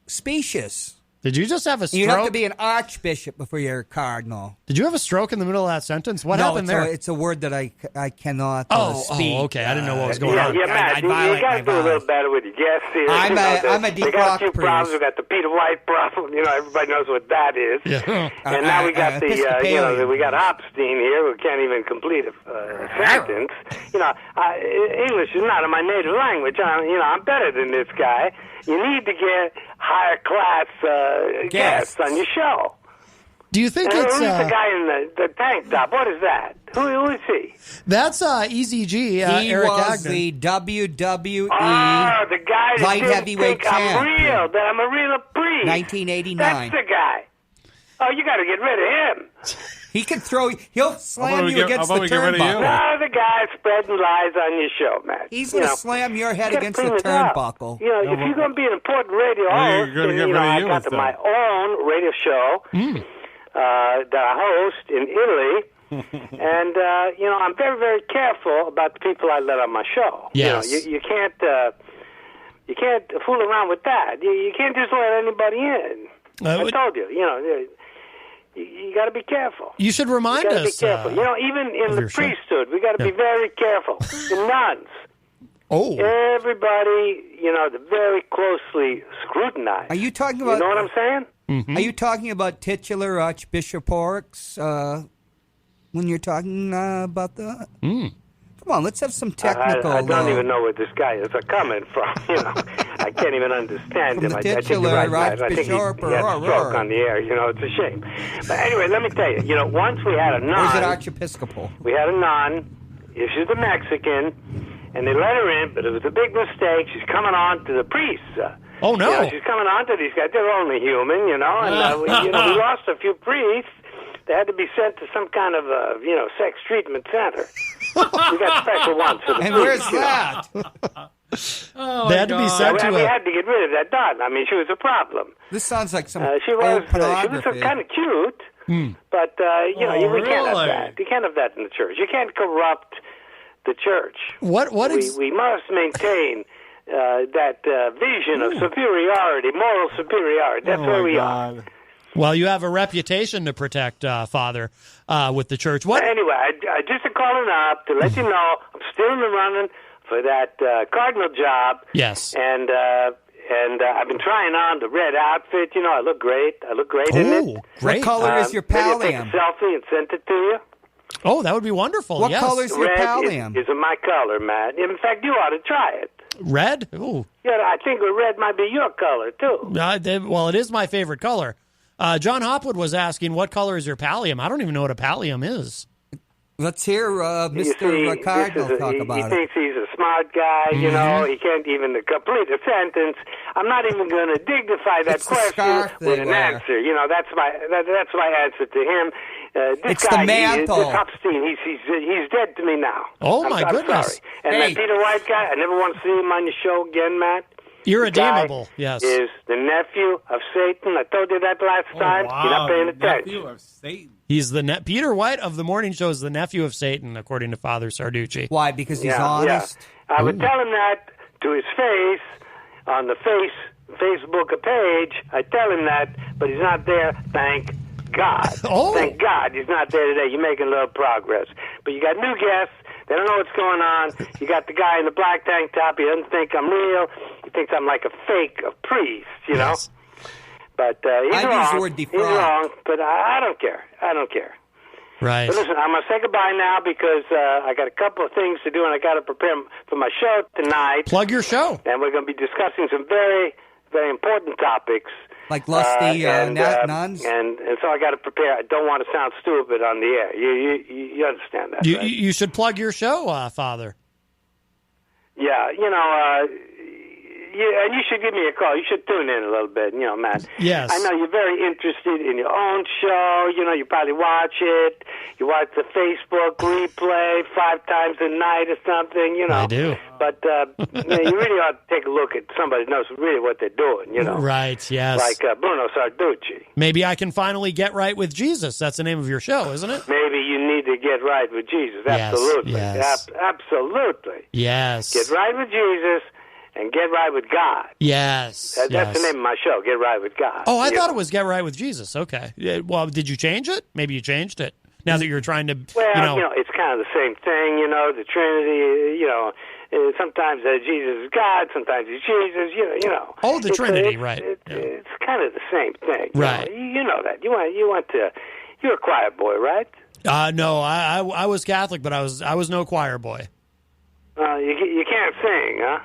specious. Did you just have a stroke? You have to be an archbishop before you're a cardinal. Did you have a stroke in the middle of that sentence? What happened there? It's a word that I cannot speak. Oh, okay. I didn't know what was going on. Yeah, Matt, you got to do a little better with your guests here. I'm a they got a few priest. problems. We got the Peter White problem. Everybody knows what that is. Yeah. And now we got we got Hopstein here who can't even complete a sentence. English is not my native language. I'm better than this guy. You need to get higher class guests on your show. Do you think and it's... Who's the guy in the tank top? What is that? Who is he? That's Eazy-G, he Eric was Gagnon. the WWE the guy that light didn't heavyweight think I'm champ. real, that I'm a real priest. 1989. That's the guy. Oh, you got to get rid of him. He can throw. He'll slam you against the No, turnbuckle. the guy spreading lies on your show, man. He's going to slam your head against the clean it up. turnbuckle. You know, if you're going to be an important radio host, gonna then, get rid of I you got instead. my own radio show that I host in Italy. And, I'm very, very careful about the people I let on my show. Yes. You can't fool around with that. You can't just let anybody in. I told you, you got to be careful. You should remind you gotta us. Be careful. Even in the your show. priesthood, we got to be very careful. The nuns. Oh. Everybody, they're very closely scrutinized. Are you talking about? You know what I'm saying? Mm-hmm. Are you talking about titular archbishoprics when you're talking about that? Come on, let's have some technical. I don't even know where this guy is coming from. I can't even understand From him. the I think titular you're right, I think he archbishop had a stroke on the air. It's a shame. But anyway, let me tell you. Once we had a nun. Or is it archiepiscopal? We had a nun. She's a Mexican, and they let her in, but it was a big mistake. She's coming on to the priests. Oh no! She's coming on to these guys. They're only human, and we lost a few priests. They had to be sent to some kind of sex treatment center. We got special ones for the And priests, where's that? They had to be sent to we had to get rid of that nun. I mean, she was a problem. This sounds like some She was old pornography. kind of cute, but we can't have that. You can't have that in the church. You can't corrupt the church. We must maintain that vision of superiority, moral superiority. That's where we are. Well, you have a reputation to protect, Father, with the church. What? Anyway, I just calling up to let you know I'm still in the running for that cardinal job. Yes. And I've been trying on the red outfit. I look great. In it. Great. What color is your Maybe I'll pallium? take a selfie and send it to you. Oh, that would be wonderful. What yes. color is your Red pallium? is my color, man. In fact, you ought to try it. Red? Ooh. Yeah, I think red might be your color, too. Well, it is my favorite color. John Hopwood was asking, what color is your pallium? I don't even know what a pallium is. Let's hear Mr. Cardinal talk about he it. thinks he's a smart guy, He can't even complete a sentence. I'm not even going to dignify that It's the question scarf with they an wear. answer. That's my answer to him. This It's guy, the mantle. this Hopstein, he's dead to me now. Oh, my I'm goodness. sorry. And that Peter White guy, I never want to see him on your show again, Matt. Irredeemable, The guy yes. is the nephew of Satan. I told you that last time. Wow, You're not paying the attention. nephew of Satan. He's Peter White of the morning show is the nephew of Satan, according to Father Sarducci. Why? Because he's Yeah. honest? I would tell him that to his face on the Facebook page. I tell him that, but he's not there. Thank God. Oh. Thank God he's not there today. You're making a little progress. But you got new guests. They don't know what's going on. You got the guy in the black tank top. He doesn't think I'm real. He thinks I'm like a fake priest, Yes. But he's I'd wrong. use the word He's defraud. wrong, but I don't care. I don't care. Right. But listen, I'm going to say goodbye now because I got a couple of things to do, and I got to prepare for my show tonight. Plug your show. And we're going to be discussing some very, very important topics. Like lusty nuns? And so I got to prepare. I don't want to sound stupid on the air. You understand that, right? You should plug your show, Father. Yeah, and you should give me a call. You should tune in a little bit, Matt. Yes. I know you're very interested in your own show. You probably watch it. You watch the Facebook replay 5 times a night or something, I do. But you really ought to take a look at somebody who knows really what they're doing, Right, yes. Like Bruno Sarducci. Maybe I can finally get right with Jesus. That's the name of your show, isn't it? Maybe you need to get right with Jesus. Yes, Absolutely. yes. Absolutely. Yes. Get right with Jesus and get right with God. Yes. That's yes. the name of my show, Get Right with God. Oh, I thought it was Get Right with Jesus. Okay. Yeah, well, did you change it? Maybe you changed it. Now that you're trying to, Well, it's kind of the same thing, the Trinity, sometimes Jesus is God, sometimes he's Jesus, Oh, the Trinity, right. It's kind of the same thing. Right. You know that. You're a choir boy, right? No, I was Catholic, but I was no choir boy. You can't sing, huh?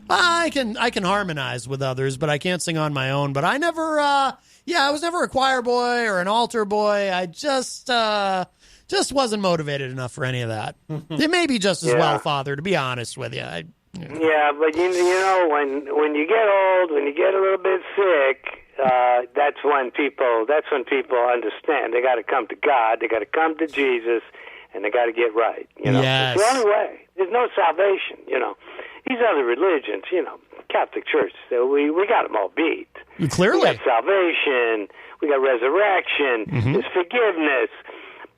I can harmonize with others, but I can't sing on my own. But I never, I was never a choir boy or an altar boy. I just wasn't motivated enough for any of that. It may be just as well, Father, to be honest with you. Yeah, but you know, when you get old, when you get a little bit sick, that's when people understand. They got to come to God. They got to come to Jesus, and they got to get right. You know, Yes. It's the only way. There's no salvation. You know, these other religions, you know, Catholic Church, so we got them all beat. Clearly, we got salvation. We got resurrection. There's forgiveness.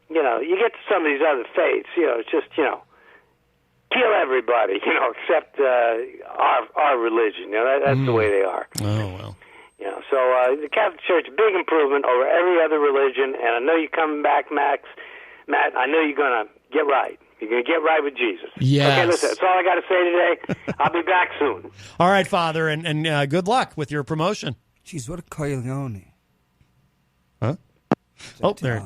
You know, you get to some of these other faiths. You know, it's just kill everybody. You know, except our religion. You know, that's the way they are. Oh well. You know, so the Catholic Church, big improvement over every other religion, and I know you're coming back, Matt. I know you're going to get right. You're going to get right with Jesus. Yes. Okay, listen, that's all I got to say today. I'll be back soon. All right, Father, and good luck with your promotion. Jeez, what a coglione. Huh? Oh, there.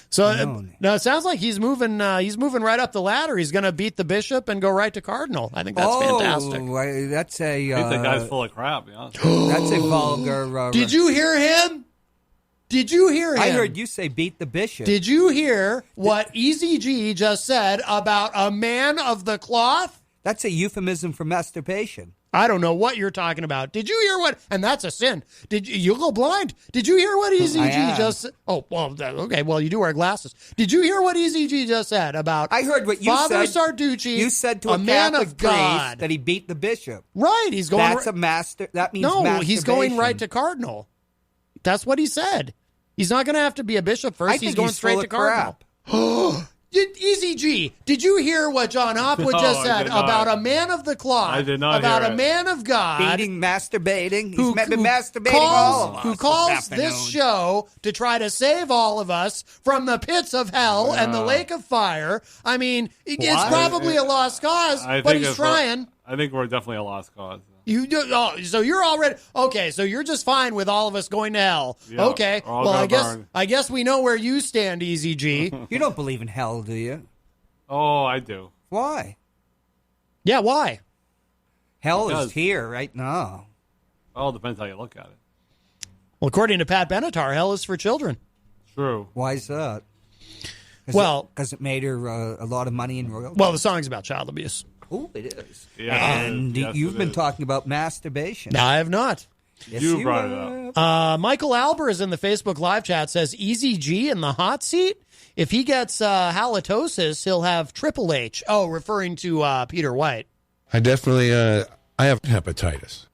So now it sounds like he's moving right up the ladder. He's going to beat the bishop and go right to cardinal. I think that's fantastic. That's a. I think the guy's full of crap. Yeah. That's a vulgar. Did you hear him? Did you hear him? I heard you say beat the bishop. Did you hear what Eazy-G just said about a man of the cloth? That's a euphemism for masturbation. I don't know what you're talking about. Did you hear what? And that's a sin. You go blind? Did you hear what Eazy-G just said? Oh, well, okay. Well, you do wear glasses. Did you hear what Eazy-G just said about? I heard what you Father said. Sarducci. You said to a a man Catholic of priest God that he beat the bishop. Right. He's going. That's a master. That means no. He's going masturbation. right to cardinal. That's what he said. He's not going to have to be a bishop first. I think he's going straight full to of cardinal. Eazy-G, did you hear what John Hopwood just said about a man of the cloth? I did not about hear a it. man of God. Beating, masturbating. He's been masturbating all of us. Who calls this show to try to save all of us from the pits of hell and the lake of fire. I mean, it's probably a lost cause, but he's trying. I think we're definitely a lost cause. So you're already okay. So you're just fine with all of us going to hell. Yeah, okay. Well, I guess we know where you stand, Eazy-G. You don't believe in hell, do you? Oh, I do. Why? Yeah, why? Hell is here right now. Well, it depends how you look at it. Well, according to Pat Benatar, hell is for children. True. Why is that? Because it made her a lot of money in royalties. Well, the song's about child abuse. Oh, it is. Yeah, and yes, you've been talking about masturbation. No, I have not. Yes, you brought it up. Michael Albers is in the Facebook live chat says Eazy-G in the hot seat. If he gets halitosis, he'll have Triple H. Oh, referring to Peter White. I definitely I have hepatitis.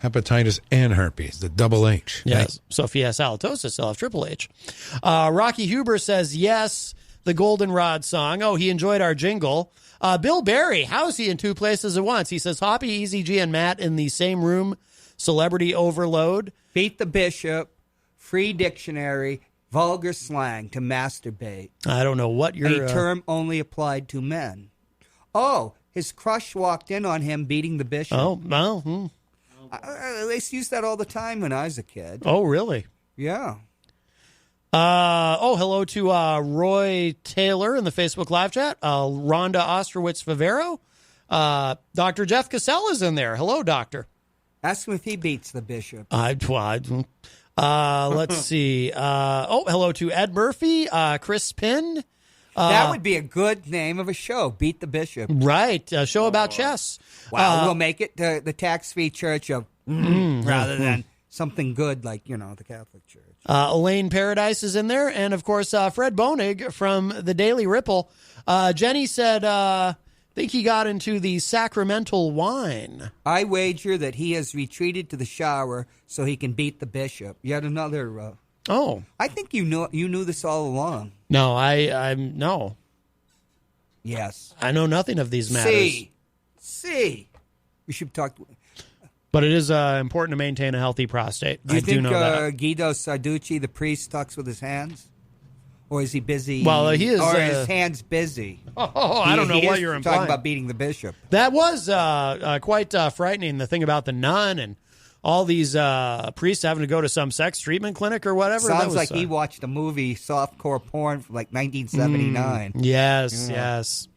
Hepatitis and herpes, the double H. Yes. So if he has halitosis, he'll have Triple H. Rocky Huber says yes, the Goldenrod song. Oh, he enjoyed our jingle. Bill Barry, how is he in two places at once? He says, Hoppy, Eazy-G, and Matt in the same room. Celebrity overload. Beat the bishop. Free dictionary. Vulgar slang to masturbate. I don't know what you're... A term only applied to men. Oh, his crush walked in on him beating the bishop. Oh, well. They used that all the time when I was a kid. Oh, really? Yeah. Hello to Roy Taylor in the Facebook live chat. Rhonda Ostrowitz-Favero. Dr. Jeff Cassell is in there. Hello, doctor. Ask him if he beats the bishop. Let's see. Hello to Ed Murphy, Chris Pinn. That would be a good name of a show, Beat the Bishop. Right, a show about chess. Wow, we'll make it the tax-free church of rather than something good like, the Catholic Church. Elaine Paradise is in there. And, of course, Fred Bonig from the Daily Ripple. Jenny said, think he got into the sacramental wine. I wager that he has retreated to the shower so he can beat the bishop. Yet another... I think you knew this all along. No, I'm no. Yes. I know nothing of these matters. See. We should talk... But it is important to maintain a healthy prostate. Do you think know that. Guido Sarducci, the priest, talks with his hands? Or is he busy? Well, he is... Or his hands busy? I don't know what you're implying. Talking about beating the bishop. That was quite frightening, the thing about the nun and all these priests having to go to some sex treatment clinic or whatever. Sounds like he watched a movie, softcore porn, from like 1979. Yes.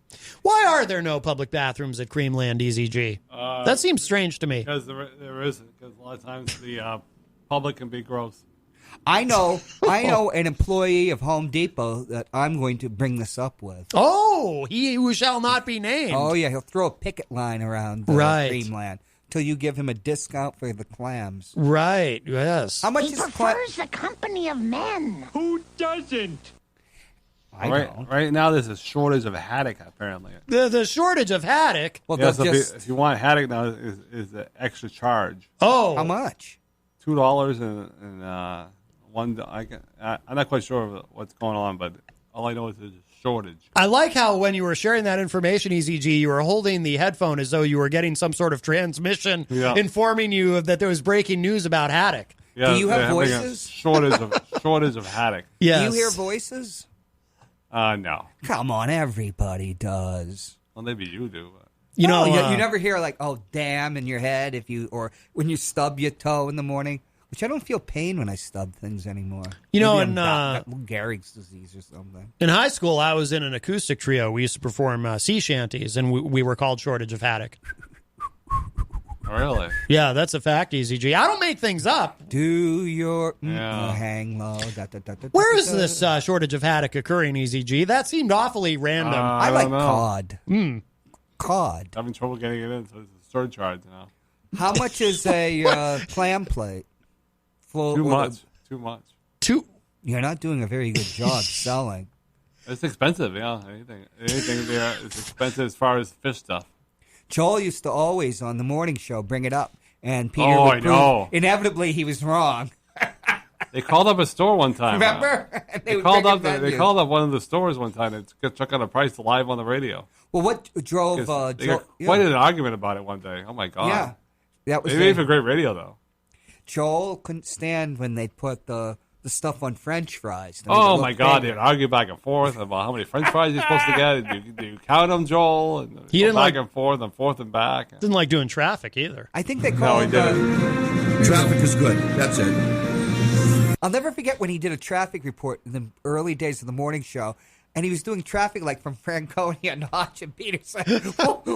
Why are there no public bathrooms at Creamland, Eazy-G? That seems strange to me. Because there isn't. Because a lot of times the public can be gross. I know an employee of Home Depot that I'm going to bring this up with. Oh, he who shall not be named. Oh, yeah, he'll throw a picket line around Creamland till you give him a discount for the clams. Right, yes. How much he is prefers the company of men. Who doesn't? Right now, there's a shortage of haddock, apparently. The shortage of haddock? Well, so if you want haddock now, is the extra charge. Oh. How much? $2 and one. I'm not quite sure what's going on, but all I know is there's a shortage. I like how when you were sharing that information, Eazy-G, you were holding the headphone as though you were getting some sort of transmission informing you that there was breaking news about haddock. Yeah, do you have voices? Shortage of haddock. Yes. Do you hear voices? No. Come on, everybody does. Well, maybe you do. But. You know, you never hear like, "Oh, damn," in your head or when you stub your toe in the morning. Which I don't feel pain when I stub things anymore. You know, maybe Gehrig's disease or something. In high school, I was in an acoustic trio. We used to perform sea shanties, and we were called Shortage of Haddock. Really? Yeah, that's a fact, Eazy-G. I don't make things up. Do your hang low. Where is this Shortage of Haddock occurring, Eazy-G? That seemed awfully random. I like cod. Cod. Having trouble getting it in, so it's a surcharge now. How much is a clam plate? Too much. You're not doing a very good job selling. It's expensive, yeah. Anything there is expensive as far as fish stuff. Joel used to always on the morning show bring it up, and Peter I know. Inevitably he was wrong. They called up a store one time. Remember? They called up one of the stores one time and check on the price live on the radio. Well, what drove they got quite an argument about it one day. Oh my god! Yeah, that was. They made for great radio though. Joel couldn't stand when they put the stuff on French fries. Oh my god! They'd argue back and forth about how many French fries you're supposed to get. Do you count them, Joel? And he didn't back and forth and back. Didn't like doing traffic either. I think they called. No, he didn't. Traffic is good. That's it. I'll never forget when he did a traffic report in the early days of the morning show, and he was doing traffic like from Franconia and Hodge and Peterson.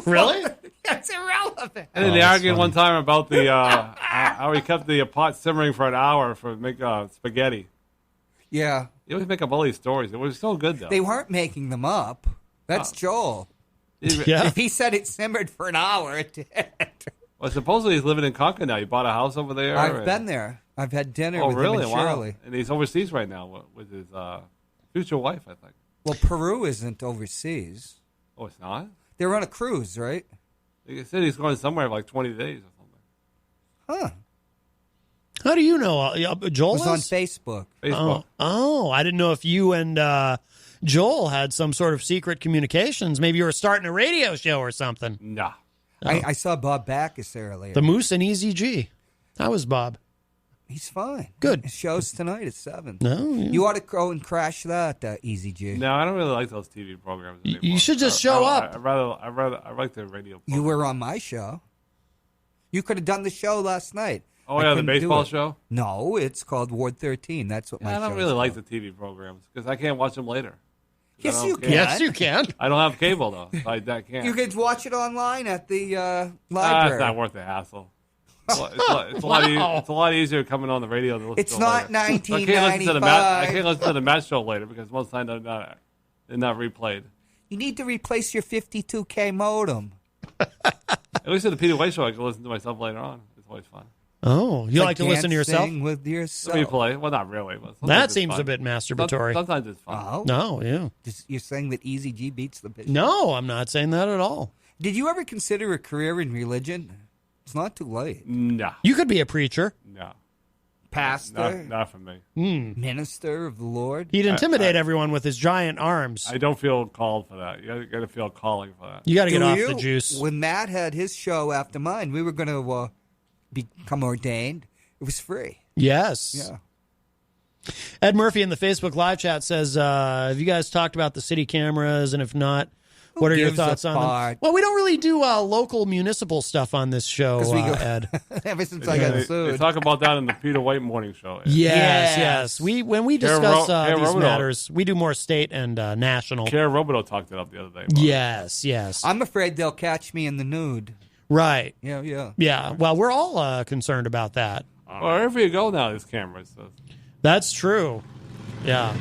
Really? That's irrelevant. And then they argued one time about the how he kept the pot simmering for an hour for make spaghetti. Yeah. He always make up all these stories. It was so good though. They weren't making them up. That's Joel. Yeah. If he said it simmered for an hour, it did. Well, supposedly he's living in Concord now. He bought a house over there. I've been there. I've had dinner with really? him and Shirley. And he's overseas right now with his future wife, I think. Well, Peru isn't overseas. Oh, it's not? They're on a cruise, right? They said he's going somewhere for like 20 days or something. Huh. How do you know? Joel was on Facebook. Oh, I didn't know if you and Joel had some sort of secret communications. Maybe you were starting a radio show or something. Nah. I saw Bob Backus earlier. The Moose and Eazy-G. How was Bob? He's fine. Good. His show's tonight at 7. No, yeah. You ought to go and crash that, Eazy-G. No, I don't really like those TV programs anymore. You should just show up. I like the radio programs. You were on my show. You could have done the show last night. Oh, yeah, the baseball show? No, it's called Ward 13. That's what my show I don't really like the TV programs because I can't watch them later. Yes, you can. Yes, you can. I don't have cable, though. I can't. You can watch it online at the library. It's not worth the hassle. It's a lot easier coming on the radio than listening It's to not later. 1995. I can't listen to the match show later because most of the time they're not replayed. You need to replace your 52K modem. At least at the Peter White show, I can listen to myself later on. It's always fun. Oh, you like to listen to yourself? With yourself. Replay. Well, not really. But that seems a bit masturbatory. Sometimes it's fun. Oh. No, yeah. You're saying that Eazy-G beats the Bishop? No, I'm not saying that at all. Did you ever consider a career in religion? It's not too late. No. You could be a preacher. No. Pastor? Not for me. Minister of the Lord? He'd intimidate everyone with his giant arms. I don't feel called for that. You got to feel calling for that. You got to get off the juice. When Matt had his show after mine, we were going to become ordained. It was free. Yes. Yeah. Ed Murphy in the Facebook live chat says, have you guys talked about the city cameras? And if not, What are your gives thoughts a on them? fart? Well, we don't really do local municipal stuff on this show, 'Cause we go- Ed. Ever since I got They sued. talk about that in the Peter White morning show. Yes. When we discuss Karen these Robideau. matters, we do more state and national. Karen Robideau talked it up the other day. Yes. I'm afraid they'll catch me in the nude. Right. Yeah. Yeah. Well, we're all concerned about that. Wherever you go now, there's cameras. So. That's true. Yeah.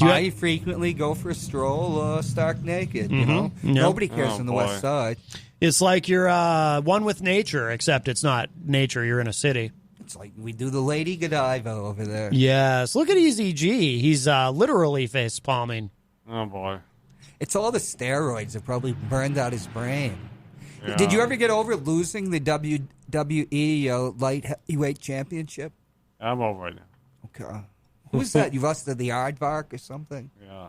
I frequently go for a stroll stark naked. You know, Yep. nobody cares on the West Side. It's like you're one with nature, except it's not nature. You're in a city. It's like we do the Lady Godiva over there. Yes. Look at Eazy-G. He's literally face palming. Oh boy. It's all the steroids that probably burned out his brain. Yeah. Did you ever get over losing the WWE light heavyweight championship? I'm over it now. Okay. Who's that? You lost to the Aardvark or something? Yeah.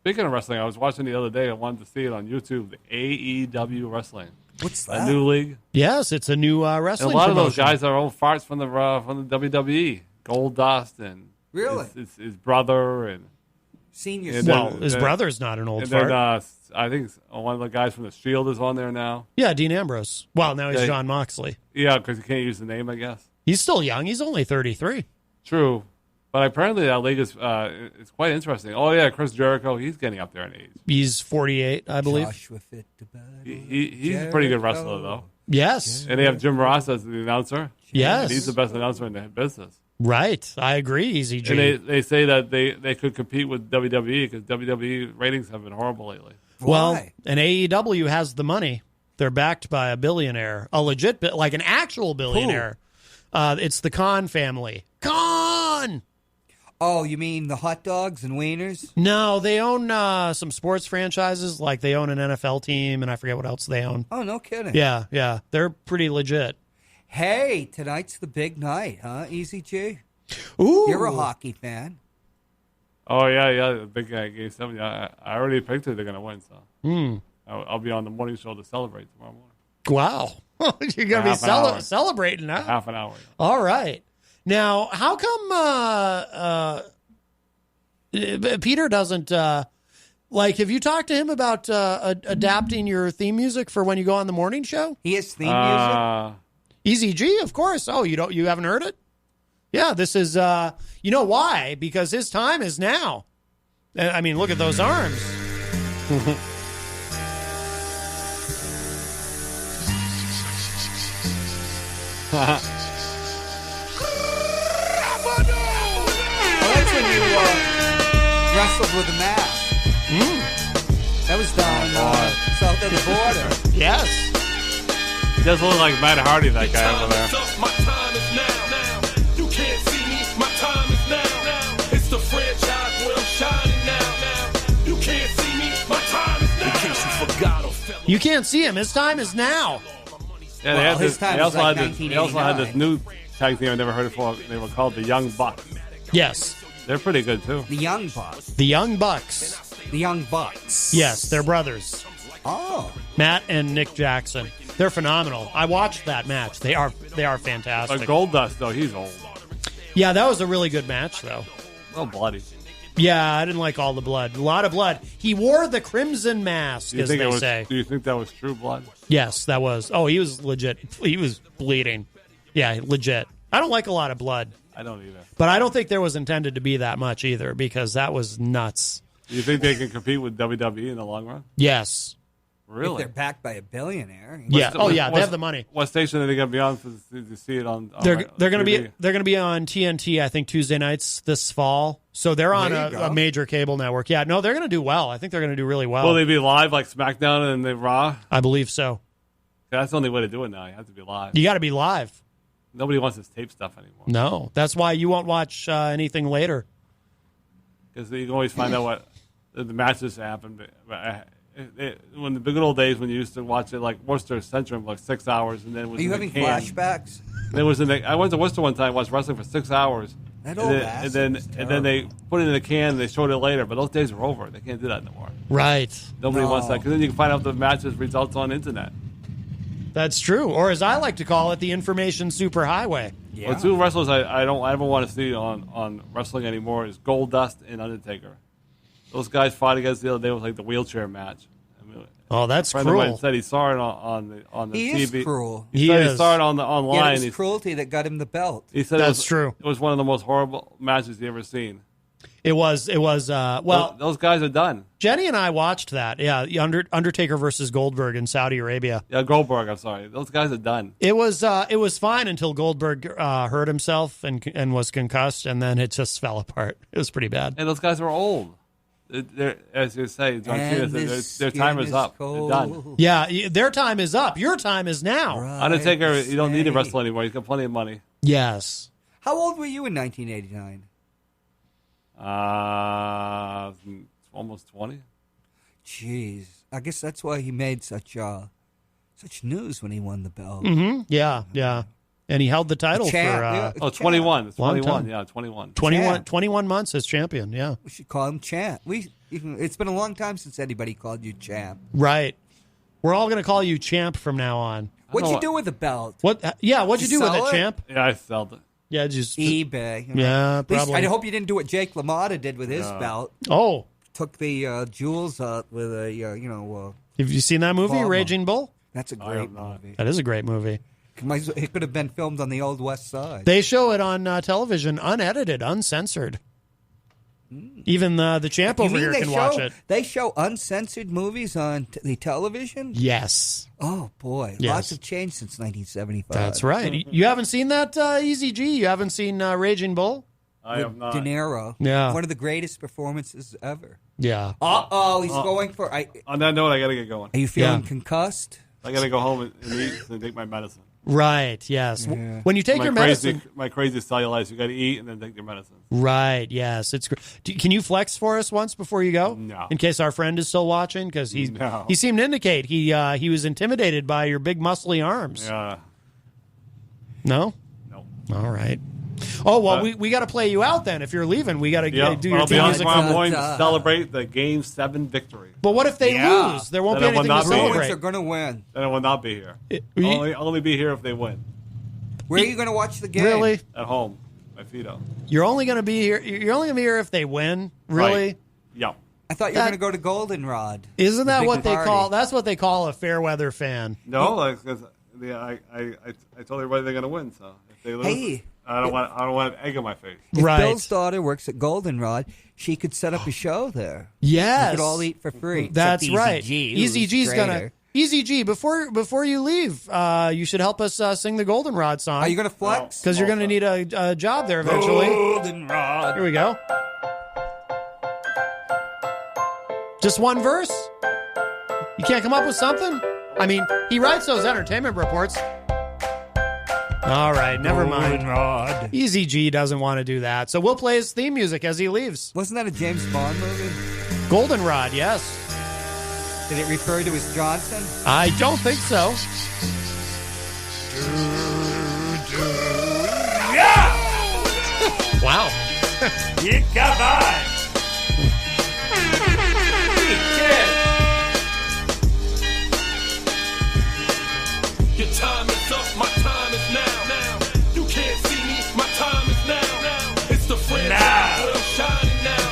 Speaking of wrestling, I was watching the other day. I wanted to see it on YouTube. The AEW Wrestling. What's that? A new league. Yes, it's a new wrestling And a lot promotion. of those guys are old farts from the WWE. Goldust and really his brother and senior. His brother's not an old fart. Then, I think one of the guys from the Shield is on there now. Yeah, Dean Ambrose. Well, now he's John Moxley. Yeah, because he can't use the name, I guess. He's still young. He's only 33. True. But apparently that league is it's quite interesting. Oh, yeah, Chris Jericho, he's getting up there in age. He's 48, I believe. He's a pretty good wrestler, though. Yes. And they have Jim Ross as the announcer. Yes. And he's the best announcer in the business. Right. I agree, Eazy-G. And they say that they could compete with WWE because WWE ratings have been horrible lately. Well, and AEW has the money. They're backed by a billionaire, a legit, like an actual billionaire. It's the Khan family. Khan! Oh, you mean the hot dogs and wieners? No, they own some sports franchises. Like they own an NFL team, and I forget what else they own. Oh, no kidding. Yeah. They're pretty legit. Hey, tonight's the big night, huh, Eazy-G? Ooh. You're a hockey fan. Oh, yeah, the big guy Game 7. I already picked it. They're going to win, so I'll be on the morning show to celebrate tomorrow morning. Wow. You're going to be celebrating, huh? Half an hour. Yeah. All right. Now, how come Peter doesn't, have you talked to him about adapting your theme music for when you go on the morning show? He has theme music? Eazy-G, of course. Oh, you haven't heard it? Yeah, this is, you know why? Because his time is now. I mean, look at those arms. That's when you wrestled with a mask. That was down south of the border. Yes. He does look like Matt Hardy, that guy over there. My time is now. You can't see me. My time is now. It's the franchise where I'm shining now. You can't see me. My time is now. In case you forgot or fell. You can't see him. His time is now. Yeah, his time they was also like had this new tag team I never heard before. They were called the Young Bucks. Yes. They're pretty good, too. The Young Bucks. The Young Bucks. The Young Bucks. Yes, they're brothers. Oh. Matt and Nick Jackson. They're phenomenal. I watched that match. They are fantastic. But Goldust, though, he's old. Yeah, that was a really good match, though. Oh, bloody. Yeah, I didn't like all the blood. A lot of blood. He wore the crimson mask, as they say. Do you think that was true blood? Yes, that was. Oh, he was legit. He was bleeding. Yeah, legit. I don't like a lot of blood. I don't either. But I don't think there was intended to be that much either, because that was nuts. Do you think they can compete with WWE in the long run? Yes. Really? If they're backed by a billionaire. Yeah. They have the money. What station are they going to be on to see it on? They're going to be on TNT. I think Tuesday nights this fall. So they're on a major cable network. Yeah. No, they're going to do well. I think they're going to do really well. Will they be live like SmackDown and the Raw? I believe so. That's the only way to do it now. You have to be live. You got to be live. Nobody wants this tape stuff anymore. No, that's why you won't watch anything later. Because you can always find out what the matches happen. When the good old days when you used to watch it like Worcester Centrum for like 6 hours, and then it was Are you having flashbacks? It was I went to Worcester one time, watched wrestling for 6 hours, and then they put it in a can and they showed it later. But those days are over. They can't do that anymore. Right. Nobody wants that, because then you can find out the matches results on internet. That's true, or as I like to call it, the information superhighway. Yeah. Well, two wrestlers I don't ever want to see on wrestling anymore is Goldust and Undertaker. Those guys fought against the other day was like the wheelchair match. Oh, that's a friend cruel. of mine said he saw it on the He TV. is cruel. He saw it online. Yeah, it was cruelty that got him the belt. He said That's true. It was one of the most horrible matches he ever seen. It was. Well, those guys are done. Jenny and I watched that. Yeah, Undertaker versus Goldberg in Saudi Arabia. Yeah, Goldberg. I'm sorry. Those guys are done. It was fine until Goldberg hurt himself and was concussed, and then it just fell apart. It was pretty bad. And those guys are old. They're, as you say, John Cena, their time is up. They're done. Yeah, their time is up. Your time is now. Undertaker, you don't need to wrestle anymore. He's got plenty of money. Yes. How old were you in 1989? Almost 20. Jeez, I guess that's why he made such news when he won the belt. Mm-hmm. Yeah. And he held the title for 21. It's 21. time. Yeah, 21. 21 months as champion. Yeah. We should call him champ. It's been a long time since anybody called you champ. Right. We're all going to call you champ from now on. What'd you do with the belt? What'd you do with it, champ? Yeah, I sold it. Yeah, just eBay. Yeah, probably. I hope you didn't do what Jake LaMotta did with his belt. Oh, took the jewels out with a Have you seen that movie, Bomber. Raging Bull? That's a great movie. That is a great movie. It could have been filmed on the Old West Side. They show it on television, unedited, uncensored. Even the champ over here can watch it. They show uncensored movies on the television? Yes. Oh, boy. Yes. Lots have changed since 1975. That's right. You haven't seen that, Eazy-G? You haven't seen Raging Bull? I have not. De Niro. Yeah. One of the greatest performances ever. Yeah. Uh-oh, he's going for... On that note, I got to get going. Are you feeling concussed? I got to go home and eat and take my medicine. Right, yes. Yeah. When you take your medicine... My crazy cellulite, you got to eat and then take your medicine. Right, yes. It's. Can you flex for us once before you go? No. In case our friend is still watching? Because he seemed to indicate he was intimidated by your big muscly arms. Yeah. No? No. All right. Oh, well, we got to play you out then. If you're leaving, we got to do your I'll be theme on music. tomorrow morning to celebrate the Game 7 victory. But what if they lose? There won't be anything to celebrate. They're going to win. Then I will not be here. Only be here if they win. Where are you going to watch the game? Really? At home. My feet up. You're only going to be here. You're only going to be here if they win. Really? Right. Yeah. I thought you were going to go to Goldenrod. Isn't that what they party. call? That's what they call a fair weather fan. No, because I told everybody they're going to win. So if they lose, Hey. I don't want an egg on my face. If Right. Bill's daughter works at Goldenrod, she could set up a show there. Yes. We could all eat for free. That's except right. Eazy-G, who's Eazy-G's gonna. greater. Eazy-G, before you leave, you should help us sing the Goldenrod song. Are you going to flex? Because you're going to need a job there eventually. Goldenrod. Here we go. Just one verse? You can't come up with something? I mean, he writes those entertainment reports. All right, never mind. Eazy-G doesn't want to do that. So we'll play his theme music as he leaves. Wasn't that a James Bond movie? Goldenrod, yes. Did it refer to as Johnson? I don't think so. Wow. You got mine. Your time is up, my time is now. You can't see me, my time is now. It's the franchise, well, shining now.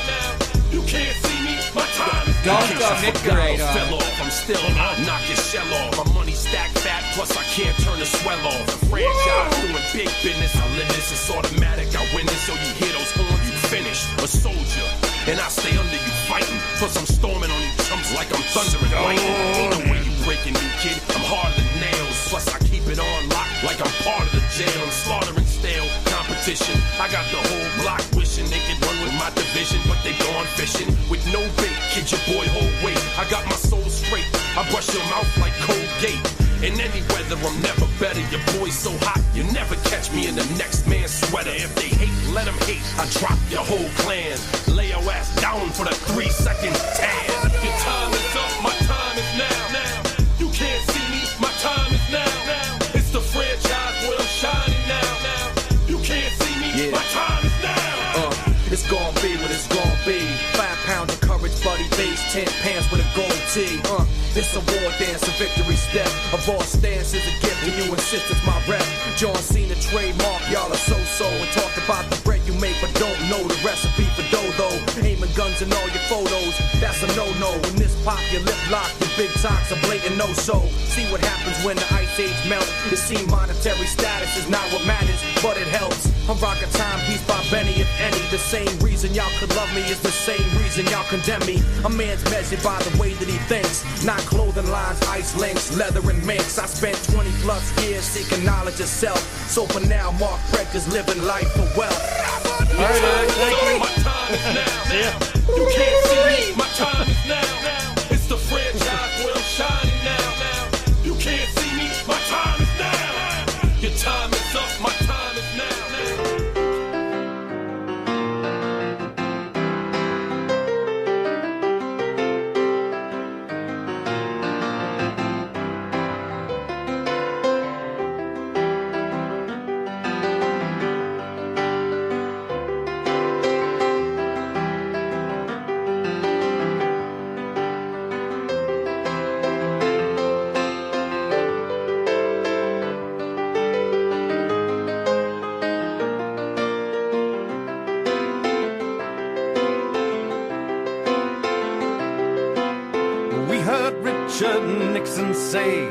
You can't see me, my time is now. Don't Nick Fell off, I'm still knock your shell off. My money stacked fat, plus I can't turn the swell off. The franchise doing big business, I live this, it's automatic. I win this, so you hear those horns, you finish. A soldier, and I stay under you fighting. Plus I'm storming on you chumps like I'm thunder and lightning. Ain't no way you breaking me, kid, I'm harder than nails. Plus I keep it on lock like I'm part of the jail. I'm slaughtering stale competition. I got the whole block wishing they could run with my division, but they gone fishing with no bait. Kid, your boy hold weight. I got my soul straight. I brush your mouth like Colgate. In any weather, I'm never better. Your boy's so hot, you never catch me in the next man's sweater. If they hate, let them hate. I drop your whole clan. Lay your ass down for the 3-second tan. Your time is up, my time is now. You can't see me, my time is now. It's the franchise, well, shining now. You can't see me, my time is now. It's gonna be what it's gonna be. 5 pounds of courage, buddy base, 10 pants with a gold tee. It's a war dance, a victory step. Of all stance is a gift, and you insist it's my rep. John Cena trademark, y'all are so-so. And talk about the bread you make but don't know the recipe for dough. Aiming guns in all your photos, that's a no-no. When this pop, your lip lock, your big talk's a blatant no-so. See what happens when the ice age melt. It seems monetary status is not what matters, but it helps. I'm rocking timepiece by Benny, if any. The same reason y'all could love me is the same reason y'all condemn me. A man's measured by the way that he thinks, not clothing lines, ice links, leather and minks. I spent 20 plus years seeking knowledge of self. So for now, Mark Breck is living life for wealth. All right, thank you. My time is now. You can't see me. My time is now. It's the franchise where I'm shining now. You can't see me. My time is now. Your time is up. My time is now. Say,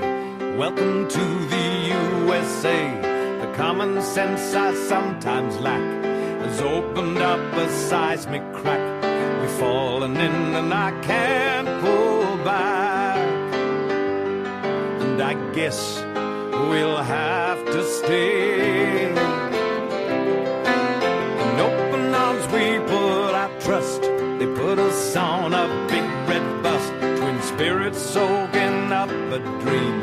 welcome to the USA. The common sense I sometimes lack has opened up a seismic crack. We've fallen in and I can't pull back. And I guess we'll have to stay. In open arms we put our trust. They put us on a big red bus. Twin spirits soaking up a dream,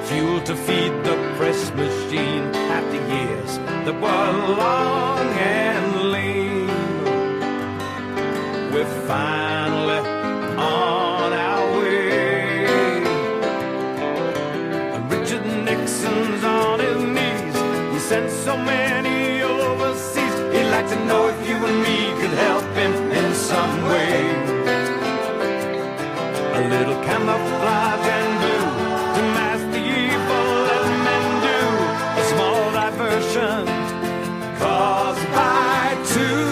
fuel to feed the press machine. After years that were long and lean, we're finally on our way. And Richard Nixon's on his knees. He sent so many overseas. He'd like to know if you and me could help him in some way. A little camouflage and blue to mask the evil that men do. A small diversion caused by two.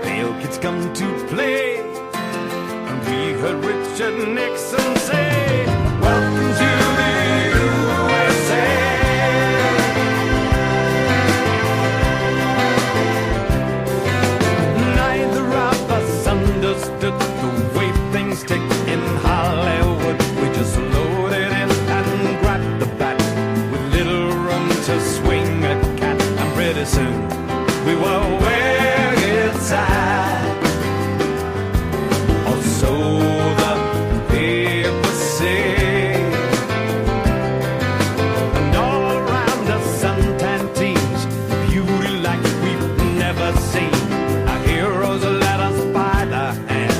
Pale kids come to play, and we heard Richard Nixon say, welcome to the USA. Neither of us understood the way things tick in Hollywood. We just loaded in and grabbed the bat with little room to swing a cat. And pretty soon we were where it's at. Or so the papers say. And all around us suntan teens, beauty like we've never seen. Our heroes let us by the hand.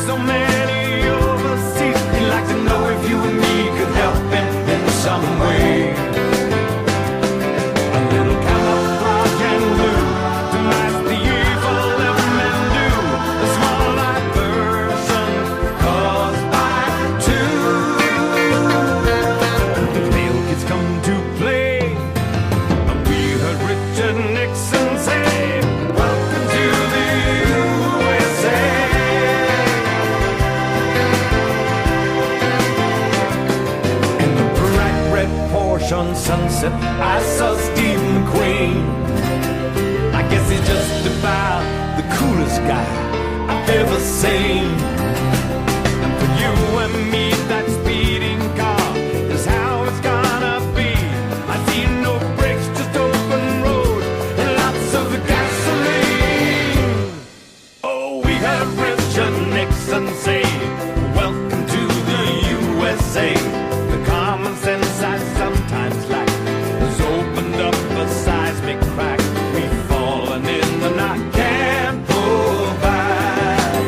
So many overseas. He'd like to know if you and me could help him in some way. A little camouflage and blue to mask the evil that men do. A small diversion caused by two. The pale kids come to play, and we heard Richard Nixon say, welcome to the USA. On Sunset, I saw Steve McQueen. I guess he's just about the coolest guy I've ever seen. And for you and me, that speeding car is how it's gonna be. I see no brakes, just open road and lots of gasoline. Oh, we heard Richard Nixon say, welcome to the USA. The common sense I sometimes lack has opened up a seismic crack. We've fallen in and I can't pull back.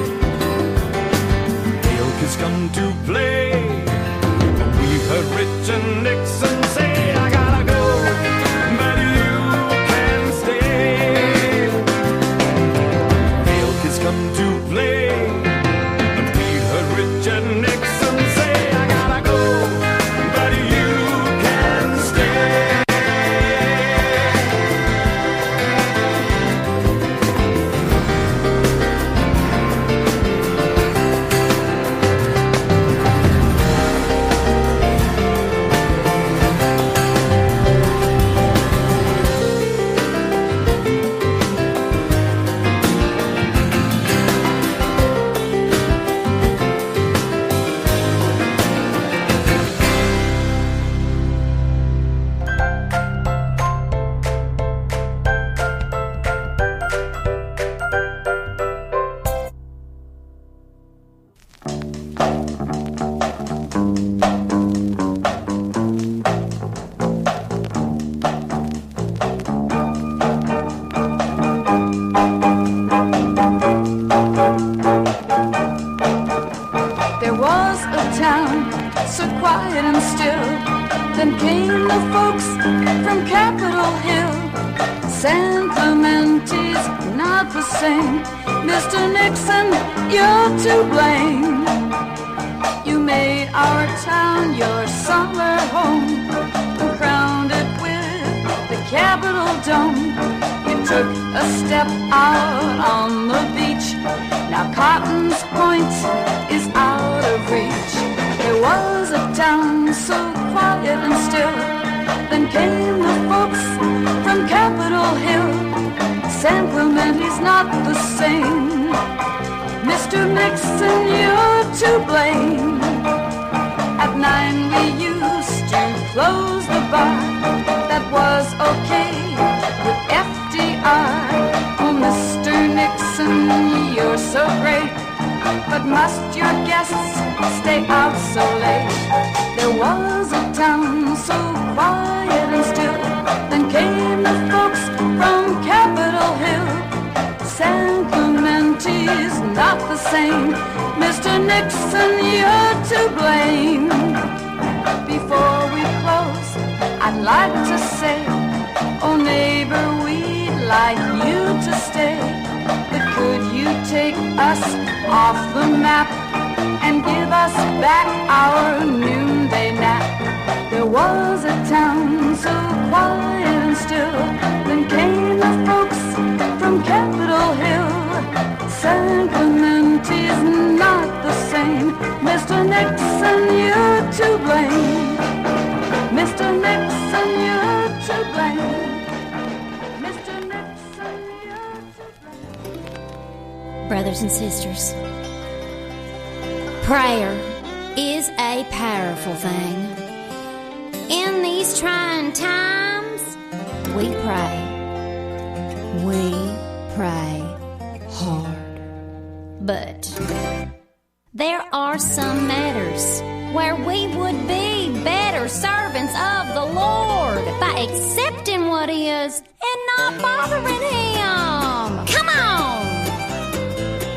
Then came the folks from Capitol Hill. San Clemente's not the same. Mr. Nixon, you're to blame. You made our town your summer home and crowned it with the Capitol Dome. You took a step out on the beach. Now Cotton's Point is out of reach. There was a town so quiet and still. Then came the folks from Capitol Hill. San Clemente's not the same. Mr. Nixon, you're to blame. At 9 we used to close the bar. That was okay with FDR. Oh, Mr. Nixon, you're so great. But must your guests stay out so late? There was a town so quiet and still. Then came the folks from Capitol Hill. San Clemente's not the same. Mr. Nixon, you're to blame. Before we close, I'd like to say, oh neighbor, we'd like you to stay. But could you take us off the map and give us back our noonday nap? There was a town so quiet and still. Then came the folks from Capitol Hill. San Clemente's not the same. Mr. Nixon, you're to blame. Mr. Nixon, you're to blame. Mr. Nixon, you're to blame. Brothers and sisters, prayer is a powerful thing. In these trying times, we pray. We pray hard. But there are some matters where we would be better servants of the Lord by accepting what is and not bothering Him. Come on!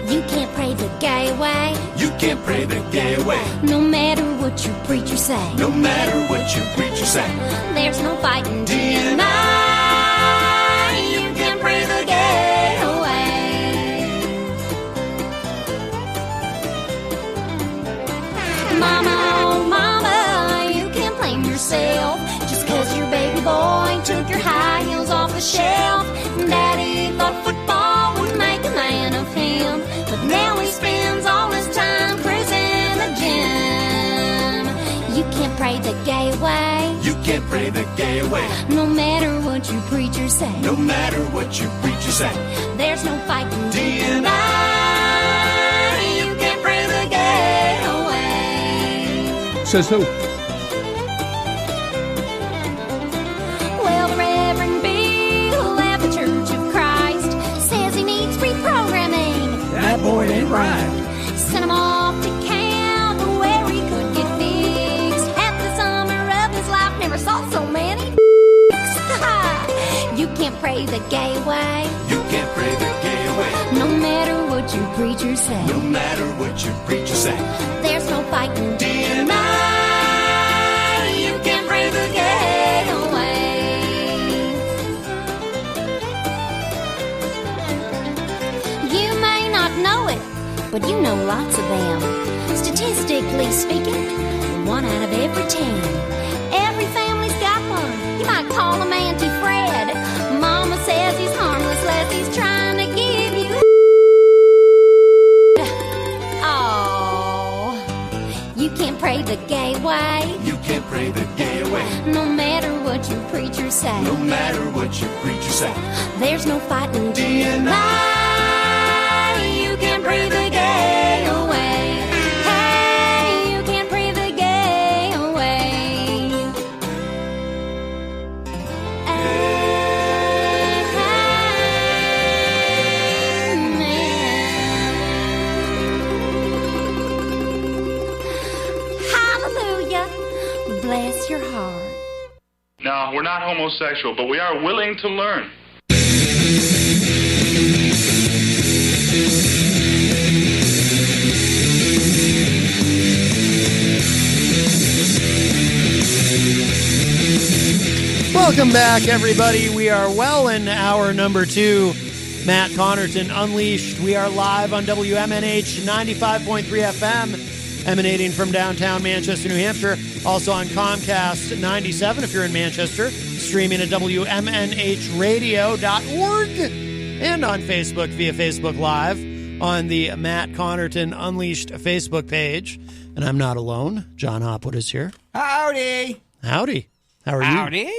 You can't pray the gay way. You can't pray the gay way. No matter what your preacher say. No matter what your preacher say. There's no fighting deny. You can't pray the gay away. Mama, oh mama, you can't blame yourself just 'cause your baby boy took your high heels off the shelf. Daddy thought football would make a man of him, but now he spends all his time praising the gym. You can't pray the gay way. You can't pray the gay way. No matter what your preacher say. No matter what your preacher say. There's no fighting deny. You can't pray the gay away. Says who? Well, the Reverend Bill at the Church of Christ says he needs reprogramming. That boy ain't right. Sent him off to camp where he could get fixed. Half the summer of his life never saw so many You can't pray the gay way. You can't pray the gay way. No matter what your preacher say. No matter what your preacher say. There's no fighting deny. You can't pray the gay away. You may not know it, but you know lots of them. Statistically speaking, 1 out of every 10. Every family's got one. You might call him Auntie Fred. Mama says he's harmless, less he's trying to give you. Oh, you can't pray the gay way. You can't pray the gay way. No matter what your preacher say. No matter what your preacher say. There's no fighting deny. You can't pray the gay away. Hey, you can't pray the gay away. Hallelujah. Bless your heart. No, we're not homosexual, but we are willing to learn. Welcome back, everybody. We are well in hour number 2. Matt Connarton Unleashed. We are live on WMNH 95.3 FM, emanating from downtown Manchester, New Hampshire. Also on Comcast 97 if you're in Manchester. Streaming at WMNHradio.org. And on Facebook via Facebook Live on the Matt Connarton Unleashed Facebook page. And I'm not alone. John Hopwood is here. Howdy. Howdy. How are you? Howdy.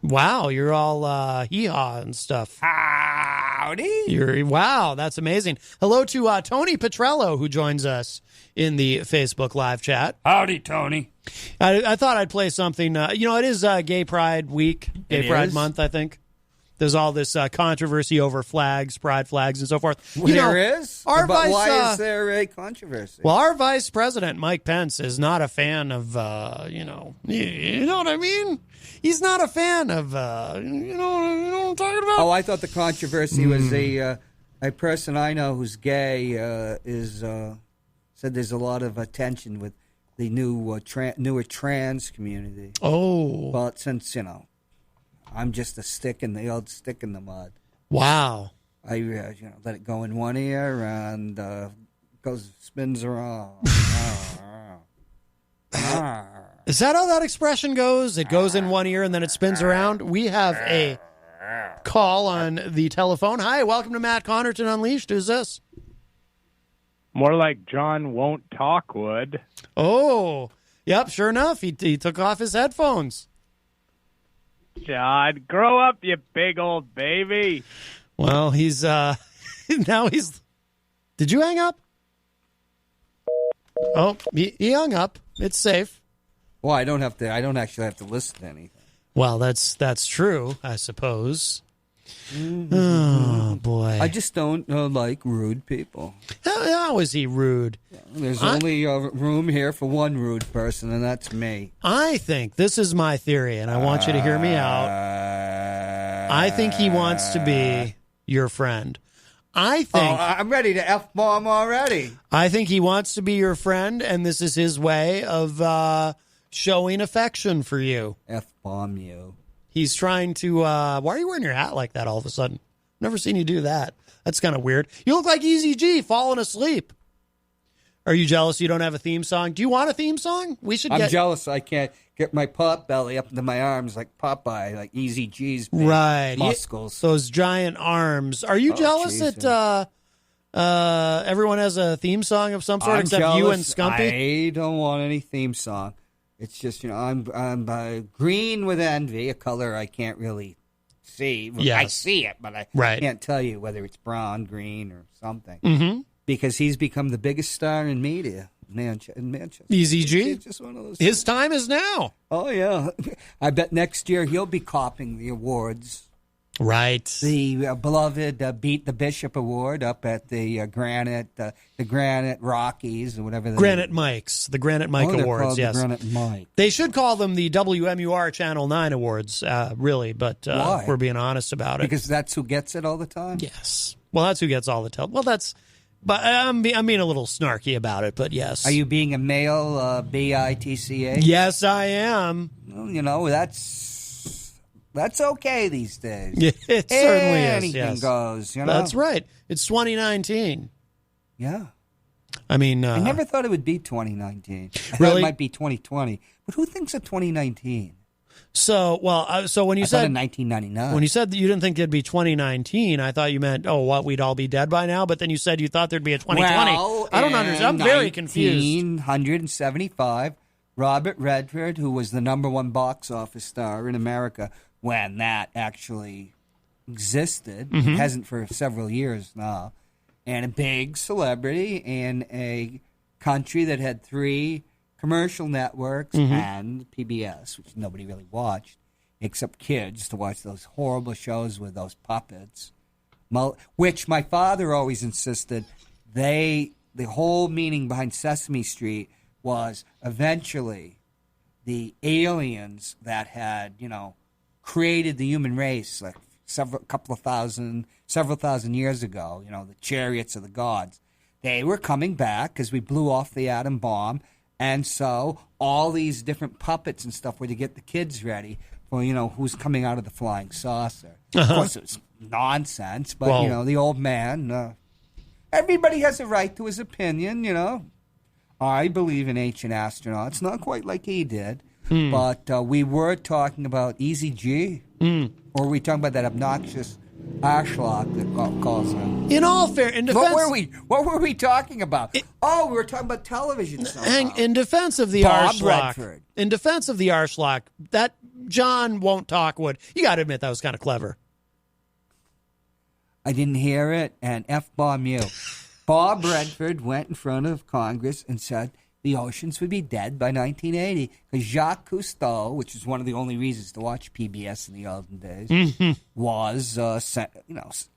Wow, you're all hee-haw and stuff. Howdy. Wow, that's amazing. Hello to Tony Petrello, who joins us in the Facebook Live chat. Howdy, Tony. I thought I'd play something. It is Gay Pride Week, Gay Pride Month, I think. There's all this controversy over flags, pride flags, and so forth. Why is there a controversy? Well, our Vice President, Mike Pence, is not a fan of, you know what I mean? He's not a fan of, you know what I'm talking about? Oh, I thought the controversy was a person I know who's gay said there's a lot of tension with the newer trans community. Oh. But since, I'm just a stick in the mud. Wow. I let it go in one ear and spins around. Is that how that expression goes? It goes in one ear and then it spins around? We have a call on the telephone. Hi, welcome to Matt Connarton Unleashed. Who's this? More like John won't talk would. Oh, yep, sure enough. He took off his headphones. John, grow up, you big old baby. Well, he's now he's. Did you hang up? Oh, he hung up. It's safe. Well, I don't actually have to listen to anything. Well, that's true, I suppose. Oh boy! I just don't like rude people. How is he rude? There's only room here for one rude person, and that's me. I think this is my theory, and I want you to hear me out. I think he wants to be your friend. I think I'm ready to F-bomb already. I think he wants to be your friend, and this is his way of showing affection for you. F-bomb you. He's trying to, why are you wearing your hat like that all of a sudden? Never seen you do that. That's kind of weird. You look like Eazy-G falling asleep. Are you jealous you don't have a theme song? Do you want a theme song? I'm jealous I can't get my pot belly up into my arms like Popeye, like Eazy-G's right. muscles. Those giant arms. Are you jealous that everyone has a theme song of some sort except jealous. you and Scumpy? I don't want any theme song. It's just, I'm green with envy, a color I can't really see. Yes. I see it, but I can't tell you whether it's brown, green, or something. Mm-hmm. Because he's become the biggest star in media in Manchester. Eazy-G? It's just one of those His time is now. Oh, yeah. I bet next year he'll be copping the awards. Right. The beloved Beat the Bishop Award up at the Granite Rockies or whatever. The Granite Mikes Awards. Yes, the Granite Mike. They should call them the WMUR Channel 9 Awards, really. But we're being honest about it because that's who gets it all the time. Yes. Well, that's who gets all the time. Well, that's. But I'm being a little snarky about it. But yes. Are you being a male BITCA? Yes, I am. Well, that's okay these days. Yeah, it certainly is. Anything goes, That's right. It's 2019. Yeah. I mean... I never thought it would be 2019. I really? thought it might be 2020. But who thinks of 2019? So when you said... in 1999. When you said that you didn't think it'd be 2019, I thought you meant, we'd all be dead by now? But then you said you thought there'd be a 2020. Well, I don't understand. I'm very confused. 1975, Robert Redford, who was the #1 box office star in America... when that actually existed. Mm-hmm. It hasn't for several years now. And a big celebrity in a country that had 3 commercial networks and PBS, which nobody really watched, except kids to watch those horrible shows with those puppets, which my father always insisted the whole meaning behind Sesame Street was eventually the aliens that had, created the human race like several thousand years ago, the chariots of the gods. They were coming back because we blew off the atom bomb, and so all these different puppets and stuff were to get the kids ready for, who's coming out of the flying saucer. Of course, it was nonsense, but, the old man, everybody has a right to his opinion, I believe in ancient astronauts, not quite like he did, but we were talking about Eazy-G, or were we talking about that obnoxious Ashlock that calls him? In all fair, in defense, what were we talking about? We were talking about television. Somehow. In defense of the Arschlock, that John won't talk would. You got to admit that was kind of clever. I didn't hear it, and F-bomb you. Bob Redford went in front of Congress and said the oceans would be dead by 1980 because Jacques Cousteau, which is one of the only reasons to watch PBS in the olden days, was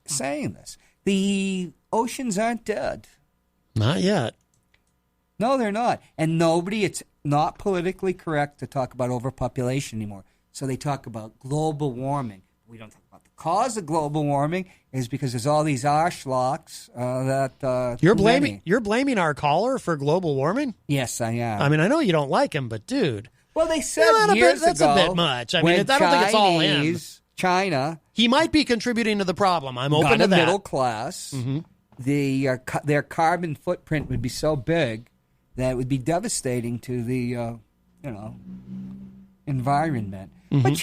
saying this. The oceans aren't dead. Not yet. No, they're not. And it's not politically correct to talk about overpopulation anymore. So they talk about global warming. We don't talk about the cause of global warming is because there's all these Arschlocks that You're blaming our caller for global warming? Yes, I am. I mean, I know you don't like him, but dude. Well, they said years ago. That's a bit much. I mean, I don't think it's all him. China. He might be contributing to the problem. I'm open to that. Middle class. Their carbon footprint would be so big that it would be devastating to the environment. But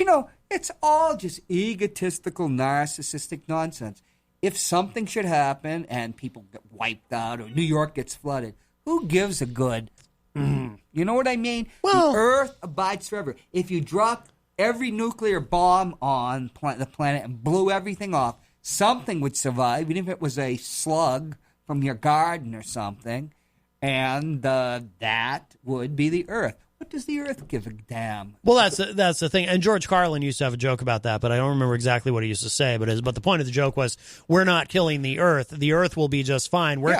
it's all just egotistical, narcissistic nonsense. If something should happen and people get wiped out or New York gets flooded, who gives a good? You know what I mean? Well, the Earth abides forever. If you drop every nuclear bomb on the planet and blew everything off, something would survive, even if it was a slug from your garden or something, and that would be the Earth. What does the Earth give a damn? Well, that's the thing. And George Carlin used to have a joke about that, but I don't remember exactly what he used to say. But the point of the joke was, we're not killing the Earth. The Earth will be just fine. We're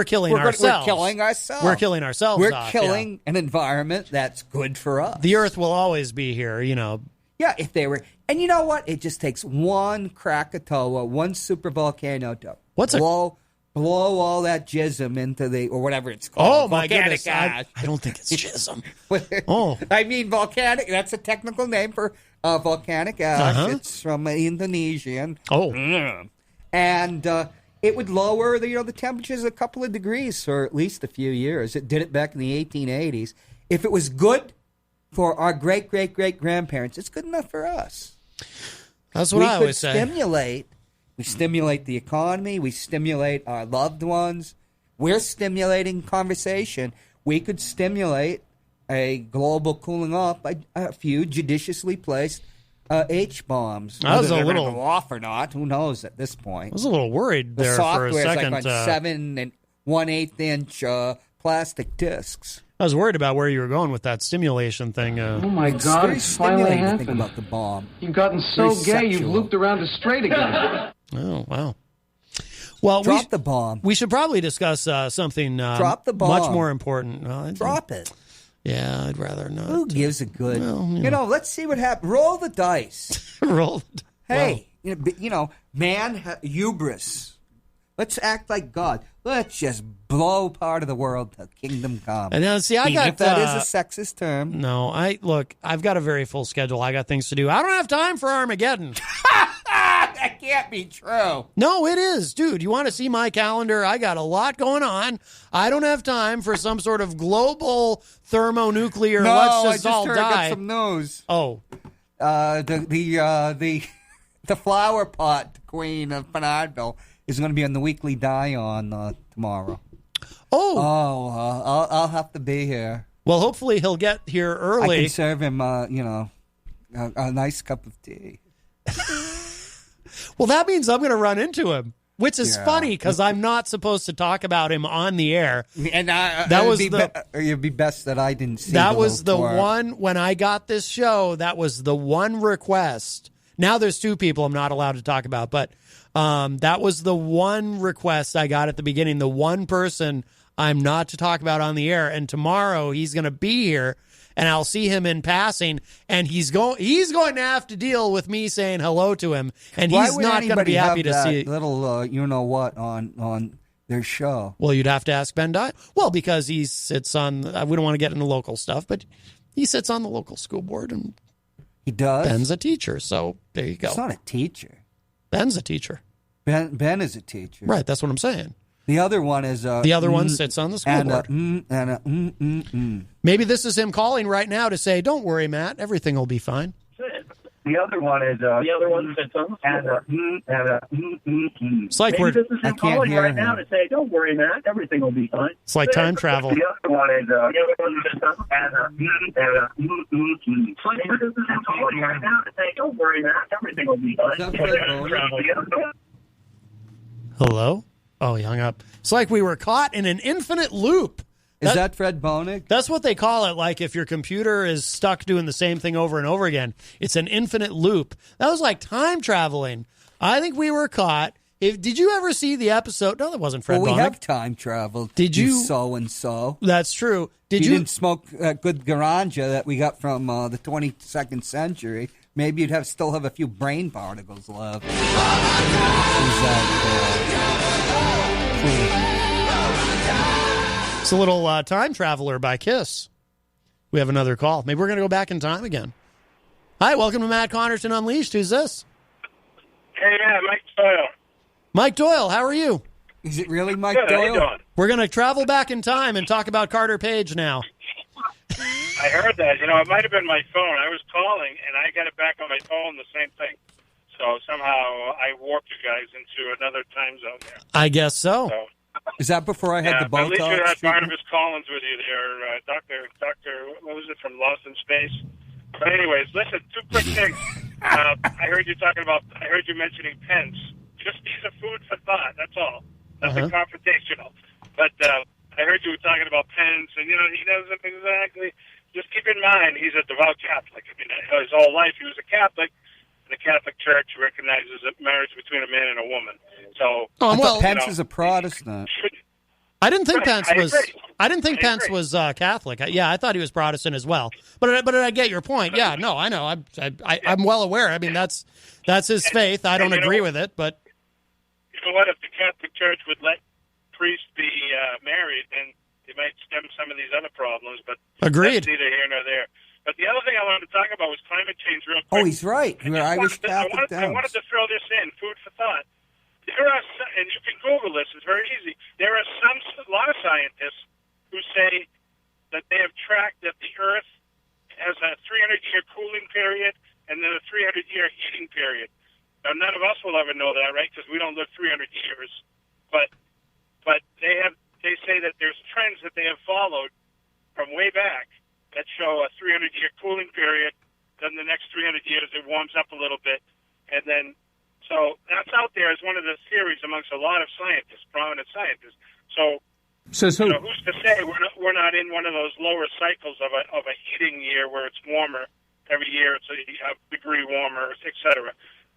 killing ourselves. We're killing ourselves. We're killing ourselves. We're killing an environment that's good for us. The Earth will always be here, Yeah, if they were. And you know what? It just takes one Krakatoa, one supervolcano to blow all that jism into or whatever it's called. Oh, my goodness. I don't think it's jism. I mean, volcanic. That's a technical name for volcanic ash. It's from Indonesian. And it would lower the temperatures a couple of degrees for at least a few years. It did it back in the 1880s. If it was good for our great-great-great-grandparents, it's good enough for us. That's what I always say. We stimulate the economy. We stimulate our loved ones. We're stimulating conversation. We could stimulate a global cooling off by a few judiciously placed H-bombs. I was Whether a they're little gonna go off or not, who knows at this point. I was a little worried there for a second. The software's like on 7 1/8 inch plastic discs. I was worried about where you were going with that stimulation thing. Oh my God, it's finally happened. Think about the bomb. You've gotten so gay, you've looped around to straight again. Oh, wow. Well, drop the bomb. We should probably discuss something drop the bomb. Much more important. Drop it. Yeah, I'd rather not. Who gives a good? Well, let's see what happens. Roll the dice. Roll the dice. Hey, man, hubris. Let's act like God. Let's just blow part of the world to kingdom come. And now, see, if that is a sexist term. No, I've got a very full schedule. I got things to do. I don't have time for Armageddon. That can't be true. No, it is. Dude, you want to see my calendar? I got a lot going on. I don't have time for some sort of global thermonuclear, let's just all die. I got some news. Oh. The flower pot queen of Connarton is going to be on the Weekly Die-On tomorrow. I'll have to be here. Well, hopefully he'll get here early. I can serve him, a nice cup of tea. Well, that means I'm going to run into him, which is funny because I'm not supposed to talk about him on the air. And it'd be best that I didn't see. That was the one when I got this show. That was the one request. Now there's two people I'm not allowed to talk about, but that was the one request I got at the beginning. The one person I'm not to talk about on the air. And tomorrow he's going to be here, and I'll see him in passing, and he's going to have to deal with me saying hello to him, and he's not going to be happy to see little on their show. Well, you'd have to ask Ben Dye. Well, because he sits on. We don't want to get into local stuff, but he sits on the local school board, and He does? Ben's a teacher, so there you go. He's not a teacher. Ben's a teacher. Ben is a teacher. Right, that's what I'm saying. The other one is... the other one sits on the school board. Maybe this is him calling right now to say, don't worry, Matt, everything will be fine. The other one is... the other one sits on the school. It's like Maybe this is him calling right now to say, don't worry, Matt, everything will be fine. It's like time travel. The other one is... the other one sits on it's like this is him calling right now to say, don't worry, Matt, everything will be fine. Hello? Oh, he hung up. It's like we were caught in an infinite loop. Is that Fred Bonig? That's what they call it, like if your computer is stuck doing the same thing over and over again. It's an infinite loop. That was like time traveling. I think we were caught. Did you ever see the episode? No, that wasn't Fred Bonig. Well, we have time traveled. Did you? So-and-so. That's true. You didn't smoke good garanja that we got from the 22nd century. Maybe you'd still have a few brain particles left. It's a little Time Traveler by Kiss. We have another call. Maybe we're going to go back in time again. Hi, welcome to Matt Connarton Unleashed. Who's this? Hey, Mike Doyle. Mike Doyle, how are you? Is it really Mike Good, Doyle? how you doing? We're going to travel back in time and talk about Carter Page now. I heard that. It might have been my phone. I was calling, and I got it back on my phone, the same thing. So somehow I warped you guys into another time zone there. I guess so. Is that before I had the Botox? At least you had treatment? Barnabas Collins with you there, Doctor, what was it, from Lost in Space? But anyways, listen, two quick things. I heard you mentioning Pence. Just these are food for thought, that's all. Nothing confrontational. But I heard you were talking about Pence, and, he doesn't exactly... Just keep in mind, he's a devout Catholic. I mean, his whole life he was a Catholic, and the Catholic Church recognizes a marriage between a man and a woman. So, I thought Pence is a Protestant. I didn't think Pence was. I didn't think Pence was Catholic. I thought he was Protestant as well. But I get your point. Yeah, no, I know. I'm well aware. I mean, that's his faith. I don't agree with it, but you know what? If the Catholic Church would let priests be married, then it might stem some of these other problems. But agreed. That's neither here nor there. But the other thing I wanted to talk about was climate change real quick. Oh, he's right. You're Irish Catholic. I wanted to throw this in, food for thought. There are, and you can Google this, it's very easy. There are a lot of scientists who say that they have tracked that the Earth has a 300-year cooling period and then a 300-year heating period. Now, none of us will ever know that, right, because we don't live 300 years. But they say that there's trends that they have followed from way back that show a 300-year cooling period. Then the next 300 years it warms up a little bit, and then so that's out there as one of the theories amongst a lot of scientists, prominent scientists. So who's to say we're not in one of those lower cycles of a heating year where it's warmer every year, it's a degree warmer, etc.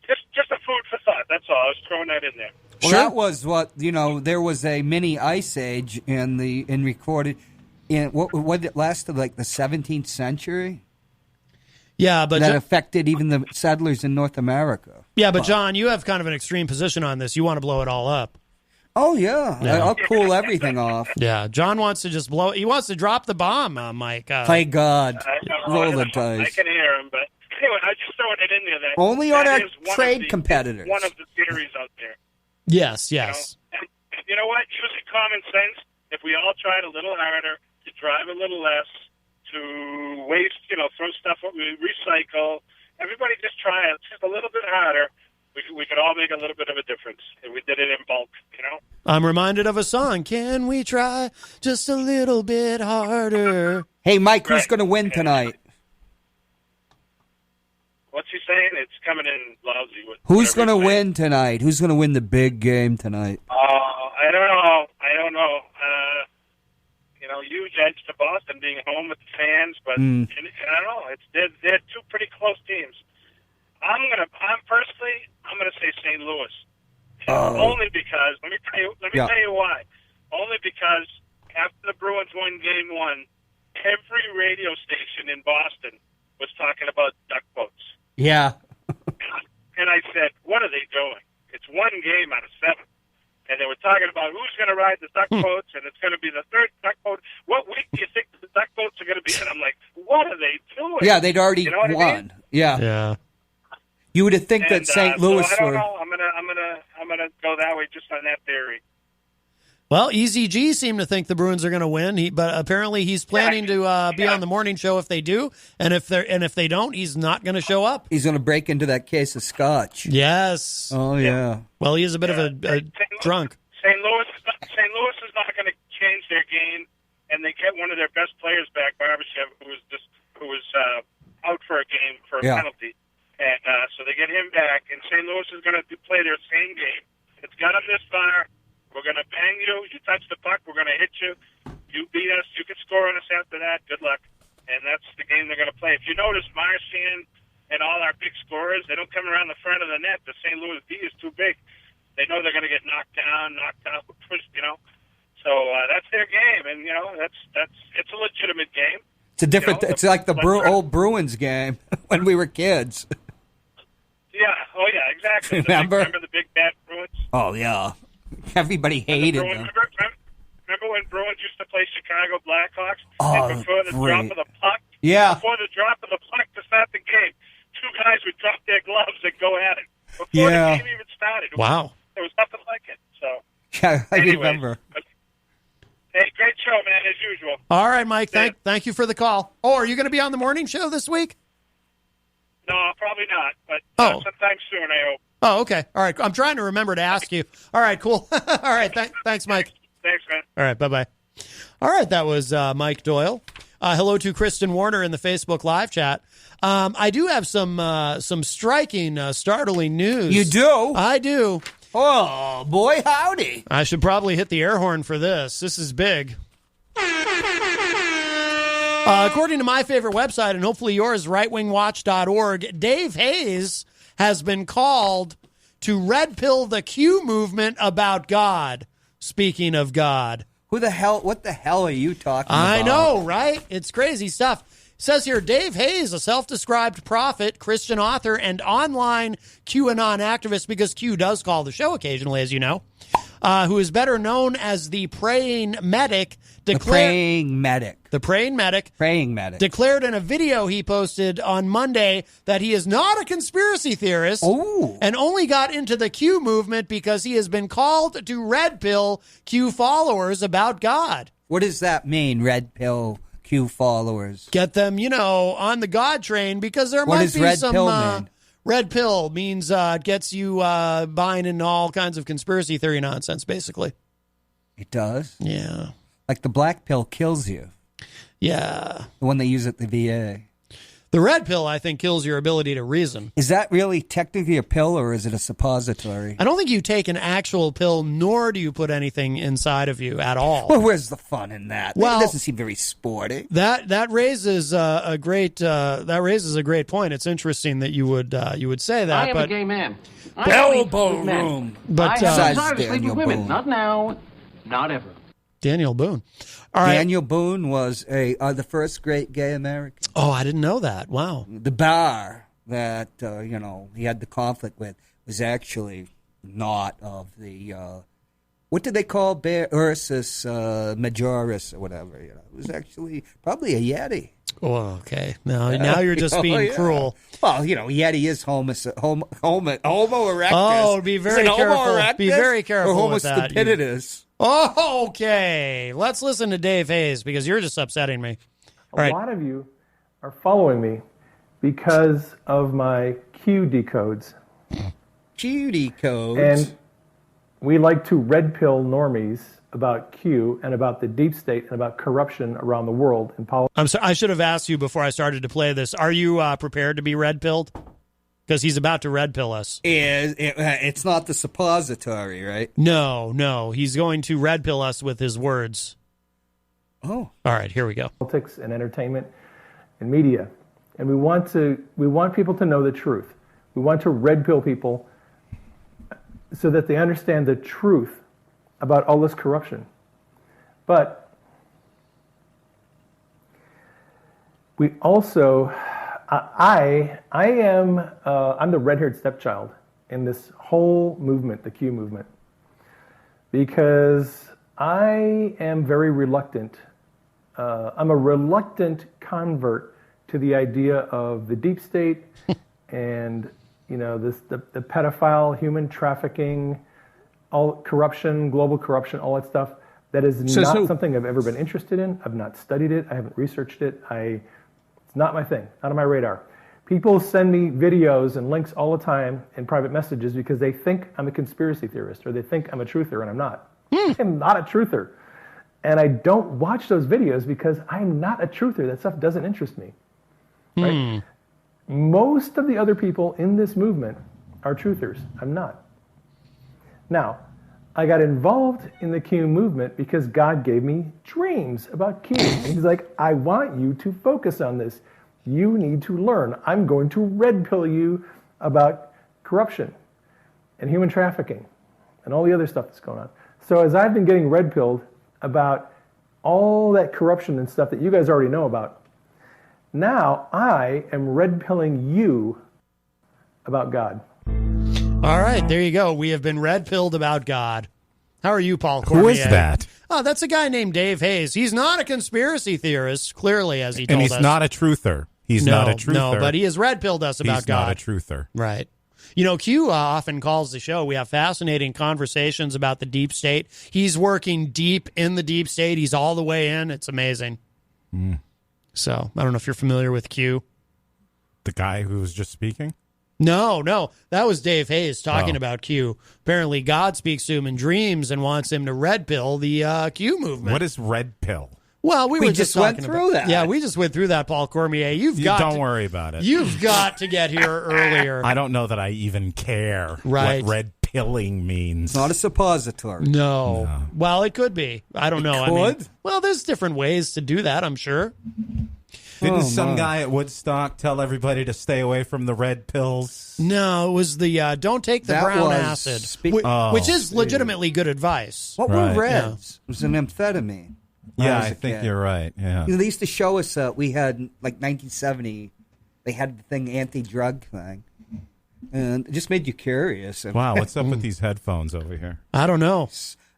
Just a food for thought. That's all. I was throwing that in there. Well, that was what there was a mini ice age recorded in what it lasted like the 17th century. Yeah, but that affected even the settlers in North America. Yeah, but John, you have kind of an extreme position on this. You want to blow it all up. Oh yeah, I'll cool everything off. Yeah, John wants to just blow. He wants to drop the bomb, Mike. Play God, roll the dice. I can hear him, but anyway, I just throwing it in there. That only on that our trade competitors. One of the theories out there. Yes. And you know what? Using common sense, if we all tried a little harder to drive a little less, to waste, throw stuff we recycle. Everybody just try it just a little bit harder. We could all make a little bit of a difference if we did it in bulk, I'm reminded of a song. Can we try just a little bit harder? Hey, Mike, who's going to win tonight? What's he saying? It's coming in lousy. Who's going to win tonight? Who's going to win the big game tonight? I don't know. Huge edge to Boston being home with the fans, but I don't know. They're two pretty close teams. I'm gonna say St. Louis, only because let me tell you why. Only because after the Bruins won Game 1, every radio station in Boston was talking about duck boats. Yeah. And I said, what are they doing? It's one game out of 7. And they were talking about who's going to ride the duck boats, and it's going to be the third duck boat. What week do you think the duck boats are going to be? And I'm like, what are they doing? Yeah, they'd already won. I mean? Yeah. You would think that St. Louis so I don't were. know. I'm gonna go that way just on that theory. Well, Eazy-G seemed to think the Bruins are going to win, but apparently he's planning to be on the morning show if they do, and if they don't, he's not going to show up. He's going to break into that case of scotch. Yes. Oh yeah. Well, he is a bit of a drunk. St. Louis is not going to change their game, and they get one of their best players back, Barbashev, who was out for a game for a penalty, and so they get him back, and St. Louis is going to play their same game. It's got them this far. We're going to bang you. You touch the puck, we're going to hit you. You beat us. You can score on us after that. Good luck. And that's the game they're going to play. If you notice, Marchand and all our big scorers, they don't come around the front of the net. The St. Louis D is too big. They know they're going to get knocked down, pushed, So that's their game, and it's a legitimate game. It's a different. It's like the old Bruins game when we were kids. Yeah. Oh yeah. Exactly. Remember the big bad Bruins? Oh yeah. Everybody hated them. Remember when Bruins used to play Chicago Blackhawks? Oh, and before the drop of the puck? Yeah. Before the drop of the puck to start the game, two guys would drop their gloves and go at it. Before the game even started. Wow. There was nothing like it. So. Yeah, I remember. Hey, great show, man, as usual. All right, Mike. Thank you for the call. Oh, are you going to be on the morning show this week? No, probably not. But sometime soon, I hope. Oh, okay. All right. I'm trying to remember to ask you. All right, cool. All right. Thanks, Mike. Thanks, man. All right. Bye-bye. All right. That was Mike Doyle. Hello to Kristen Warner in the Facebook live chat. I do have some striking, startling news. You do? I do. Oh, boy, howdy. I should probably hit the air horn for this. This is big. According to my favorite website, and hopefully yours, rightwingwatch.org, Dave Hayes has been called to red pill the Q movement about God. Speaking of God. What the hell are you talking about? I know, right? It's crazy stuff. It says here, Dave Hayes, a self-described prophet, Christian author, and online QAnon activist, because Q does call the show occasionally, as you know, who is better known as the Praying Medic. The Praying Medic. Declared in a video he posted on Monday that he is not a conspiracy theorist and only got into the Q movement because he has been called to red pill Q followers about God. What does that mean, red pill Q followers? Get them, on the God train, because there might be some... Pill mean? Red pill means it gets you buying into all kinds of conspiracy theory nonsense, basically. It does? Yeah. Like the black pill kills you. Yeah. The one they use at the VA. The red pill, I think, kills your ability to reason. Is that really technically a pill, or is it a suppository? I don't think you take an actual pill, nor do you put anything inside of you at all. Well, where's the fun in that? Well, it doesn't seem very sporty. That raises a great point. It's interesting that you would say that. I am a gay man. Elbow room. But I have desire to sleep with women. Not now. Not ever. Daniel Boone. All right. Daniel Boone was the first great gay American. Oh, I didn't know that. Wow. The bar that he had the conflict with was actually not of the what did they call Ursus majoris or whatever. It was actually probably a Yeti. Oh, okay. Now you're just being cruel. Well, Yeti is homo erectus. Oh, be very careful. Be very careful or homo with that. stupidus. Oh, okay. Let's listen to Dave Hayes, because you're just upsetting me. All right. A lot of you are following me because of my Q decodes. Q decodes. And we like to red pill normies about Q and about the deep state and about corruption around the world in politics. I'm sorry. I should have asked you before I started to play this. Are you prepared to be red pilled? Because he's about to red pill us. It's not the suppository, right? No. He's going to red pill us with his words. Oh. All right, here we go. Politics and entertainment and media. And we want people to know the truth. We want to red pill people so that they understand the truth about all this corruption. But we also... I'm the red-haired stepchild in this whole movement, the Q movement, because I am very reluctant. I'm a reluctant convert to the idea of the deep state and the pedophile, human trafficking, all corruption, global corruption, all that stuff. That is not something I've ever been interested in. I've not studied it. I haven't researched it. It's not my thing, not on my radar. People send me videos and links all the time in private messages because they think I'm a conspiracy theorist or they think I'm a truther, and I'm not. I'm not a truther. And I don't watch those videos because I'm not a truther. That stuff doesn't interest me. Right? Most of the other people in this movement are truthers. I'm not. Now, I got involved in the Q movement because God gave me dreams about Q. And he's like, I want you to focus on this. You need to learn. I'm going to red pill you about corruption and human trafficking and all the other stuff that's going on. So as I've been getting red pilled about all that corruption and stuff that you guys already know about, now I am red pilling you about God. All right, there you go. We have been red-pilled about God. How are you, Paul Cormier? Who is that? Oh, that's a guy named Dave Hayes. He's not a conspiracy theorist, clearly, as he told us. And he's not a truther. He's not a truther. No, but he has red-pilled us about God. He's not a truther. Right. Q often calls the show. We have fascinating conversations about the deep state. He's working deep in the deep state. He's all the way in. It's amazing. So, I don't know if you're familiar with Q. The guy who was just speaking? No. That was Dave Hayes talking about Q. Apparently, God speaks to him in dreams and wants him to red pill the Q movement. What is red pill? Well, we just went through that. Yeah, we just went through that, Paul Cormier. Don't worry about it. You've got to get here earlier. I don't know that I even care what red pilling means. It's not a suppository. No. Well, it could be. I don't know. Could? Well, there's different ways to do that, I'm sure. Didn't some guy at Woodstock tell everybody to stay away from the red pills? No, it was the don't take the brown acid, which is legitimately good advice. What were reds? It was an amphetamine. Yeah, I think you're right. Yeah, they used to show us. We had 1970. They had the thing anti-drug thing, and it just made you curious. Wow, what's up with these headphones over here? I don't know.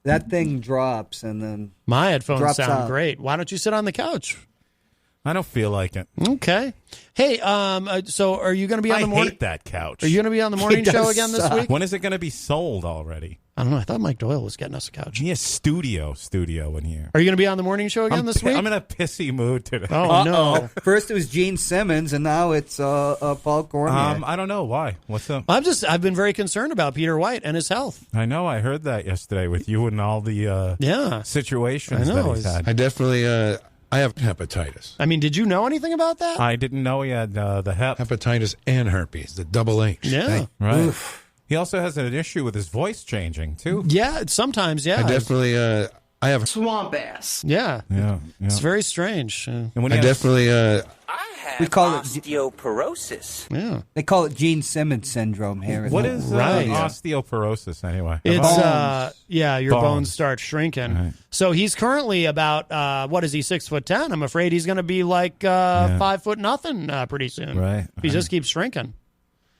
That thing drops, and then my headphones sound great. Why don't you sit on the couch? I don't feel like it. Okay. Hey, so are you going to be on the morning? I hate that couch. Are you going to be on the morning show again this week? When is it going to be sold already? I don't know. I thought Mike Doyle was getting us a couch. He has studio in here. Are you going to be on the morning show again this week? I'm in a pissy mood today. Oh, no. First it was Gene Simmons, and now it's Paul Cormier. I don't know. Why? What's up? I've been very concerned about Peter White and his health. I know. I heard that yesterday with you and all the situations that he's had. I definitely... I have hepatitis. I mean, did you know anything about that? I didn't know he had the hepatitis and herpes, the double H. Yeah. Right. Oof. He also has an issue with his voice changing, too. Yeah, sometimes, yeah. I definitely, I have... Swamp ass. Yeah. It's very strange. And when I definitely... We call it osteoporosis. Yeah. They call it Gene Simmons syndrome here. What is osteoporosis, anyway? It's, your bones start shrinking. Right. So he's currently about, what is he, 6'10"? I'm afraid he's going to be like 5 foot nothing pretty soon. Right. He just keeps shrinking.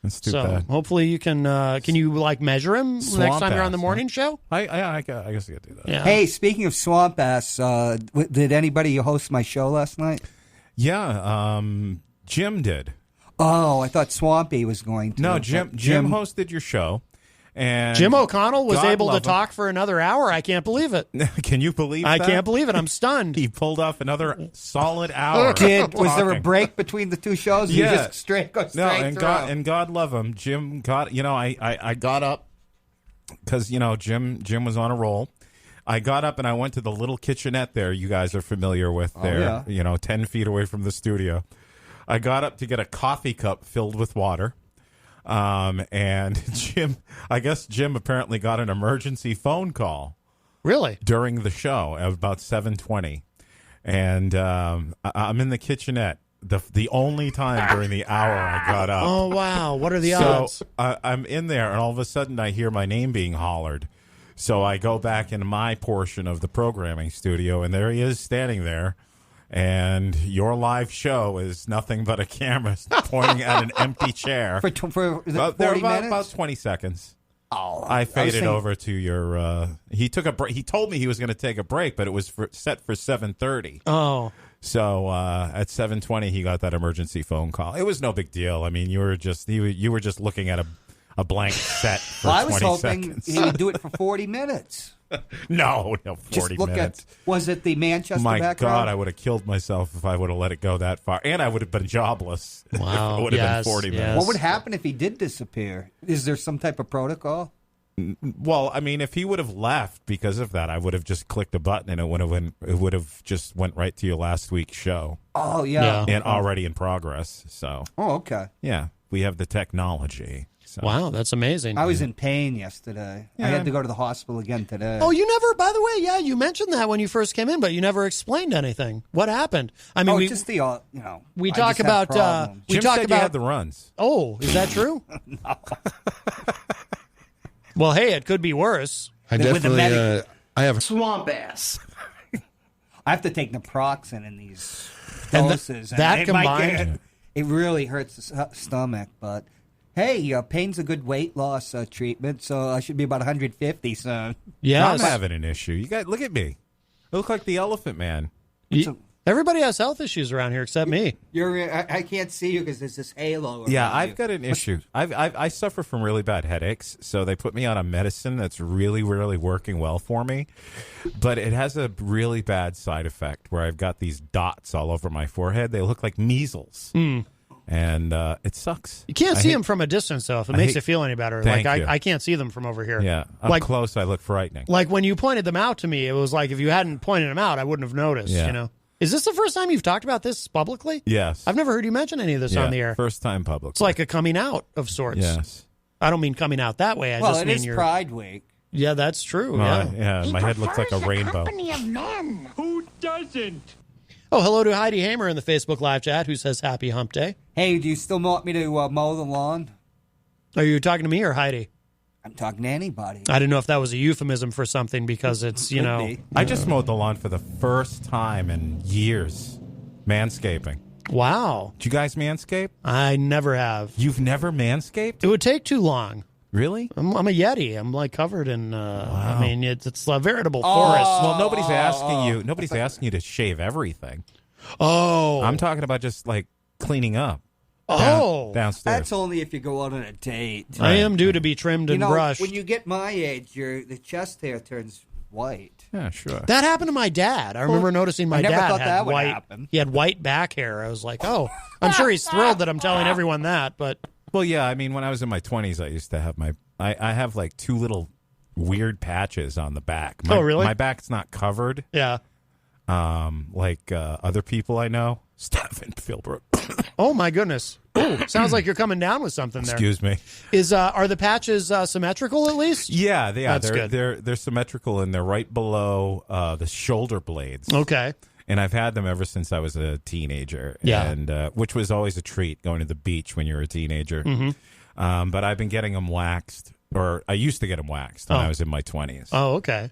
That's too bad. Hopefully you can you measure him next time you're on the morning show? I guess you could do that. Yeah. Hey, speaking of swamp ass, did anybody host my show last night? Yeah, Jim did. Oh, I thought Swampy was going to. No, Jim hosted your show. And Jim O'Connell was able to talk for another hour. I can't believe it. Can you believe that? I can't believe it. I'm stunned. He pulled off another solid hour. Was there a break between the two shows? Yeah. You just go straight through. God love him. Jim got, I got up because, Jim was on a roll. I got up and I went to the little kitchenette there you guys are familiar with there, 10 feet away from the studio. I got up to get a coffee cup filled with water. And Jim apparently got an emergency phone call. Really? During the show at about 7:20. And I'm in the kitchenette. The only time during the hour I got up. Oh, wow. What are the odds? So I'm in there and all of a sudden I hear my name being hollered. So I go back into my portion of the programming studio, and there he is standing there. And your live show is nothing but a camera pointing at an empty chair. For 40 minutes? About 20 seconds. Oh, I faded over to your... he took a break. He told me he was going to take a break, but it was set for 7:30. Oh. So at 7:20, he got that emergency phone call. It was no big deal. I mean, you were just looking at a blank set for Well, I was 20 hoping seconds. he would do it for 40 minutes. No, 40 Just look minutes. Was it the Manchester My background? God, I would have killed myself if I would have let it go that far. And I would have been jobless. Wow. If it would have been 40 minutes. What would happen if he did disappear? Is there some type of protocol? Well, I mean, if he would have left because of that, I would have just clicked a button and it would have just went right to your last week's show. Oh, yeah. And already in progress. So. Oh, okay. Yeah, we have the technology. So. Wow, that's amazing. I was in pain yesterday. I had to go to the hospital again today. Oh, you never, by the way, yeah, you mentioned that when you first came in, but you never explained anything. What happened? I mean, just the, we I talk just have about, problems. we Jim talk said about you had the runs. Oh, is that true? No. Well, hey, it could be worse. I definitely, I have swamp ass. I have to take naproxen in these And doses. that it might combined- it really hurts the stomach, but hey, pain's a good weight loss treatment, so I should be about 150 soon. Yes. I'm having an issue. You guys, look at me. I look like the Elephant Man. Everybody has health issues around here except me. I can't see you because there's this halo. Yeah, around I've you. got an issue. I suffer from really bad headaches, so they put me on a medicine that's really, really working well for me. But it has a really bad side effect where I've got these dots all over my forehead. They look like measles. And it sucks. You can't see them from a distance, though, if it makes you feel any better. Thank Like, you. I can't see them from over here. Yeah, up like, close, I look frightening. Like, when you pointed them out to me, it was like if you hadn't pointed them out, I wouldn't have noticed, Yeah. you know? Is this the first time you've talked about this publicly? Yes. I've never heard you mention any of this on the air. First time public. It's like a coming out of sorts. Yes. I don't mean coming out that way. I Well, just it mean is you're... Pride Week. Yeah, that's true. Yeah, my head looks like a rainbow. Company of men. Who doesn't? Oh, hello to Heidi Hamer in the Facebook live chat who says happy hump day. Hey, do you still want me to mow the lawn? Are you talking to me or Heidi? I'm talking to anybody. I didn't know if that was a euphemism for something because it's, you know... I just mowed the lawn for the first time in years. Manscaping. Wow. Did you guys manscape? I never have. You've never manscaped? It would take too long. Really? I'm a Yeti. I'm like covered in. I mean, it's a veritable forest. Well, nobody's asking you. Nobody's asking you to shave everything. Oh, I'm talking about just like cleaning up. Downstairs. That's only if you go out on a date. I am due to be trimmed and brushed. When you get my age, the chest hair turns white. Yeah, sure. That happened to my dad. I remember noticing my I never dad thought had that would white. happen. He had white back hair. I was like, oh, I'm sure he's thrilled that I'm telling everyone that. But well, yeah. I mean, when I was in my 20s, I used to have I have like two little weird patches on the back. Oh, really? My back's not covered. Yeah. Like other people I know, Stephen Philbrook. Oh my goodness. Oh, sounds like you're coming down with something there. Excuse me. Are the patches symmetrical at least? Yeah, they are. That's good. They're symmetrical and they're right below the shoulder blades. Okay. And I've had them ever since I was a teenager. Yeah. And which was always a treat going to the beach when you're a teenager. Mm-hmm. But I've been getting them waxed, or I used to get them waxed when I was in my 20s. Oh, okay.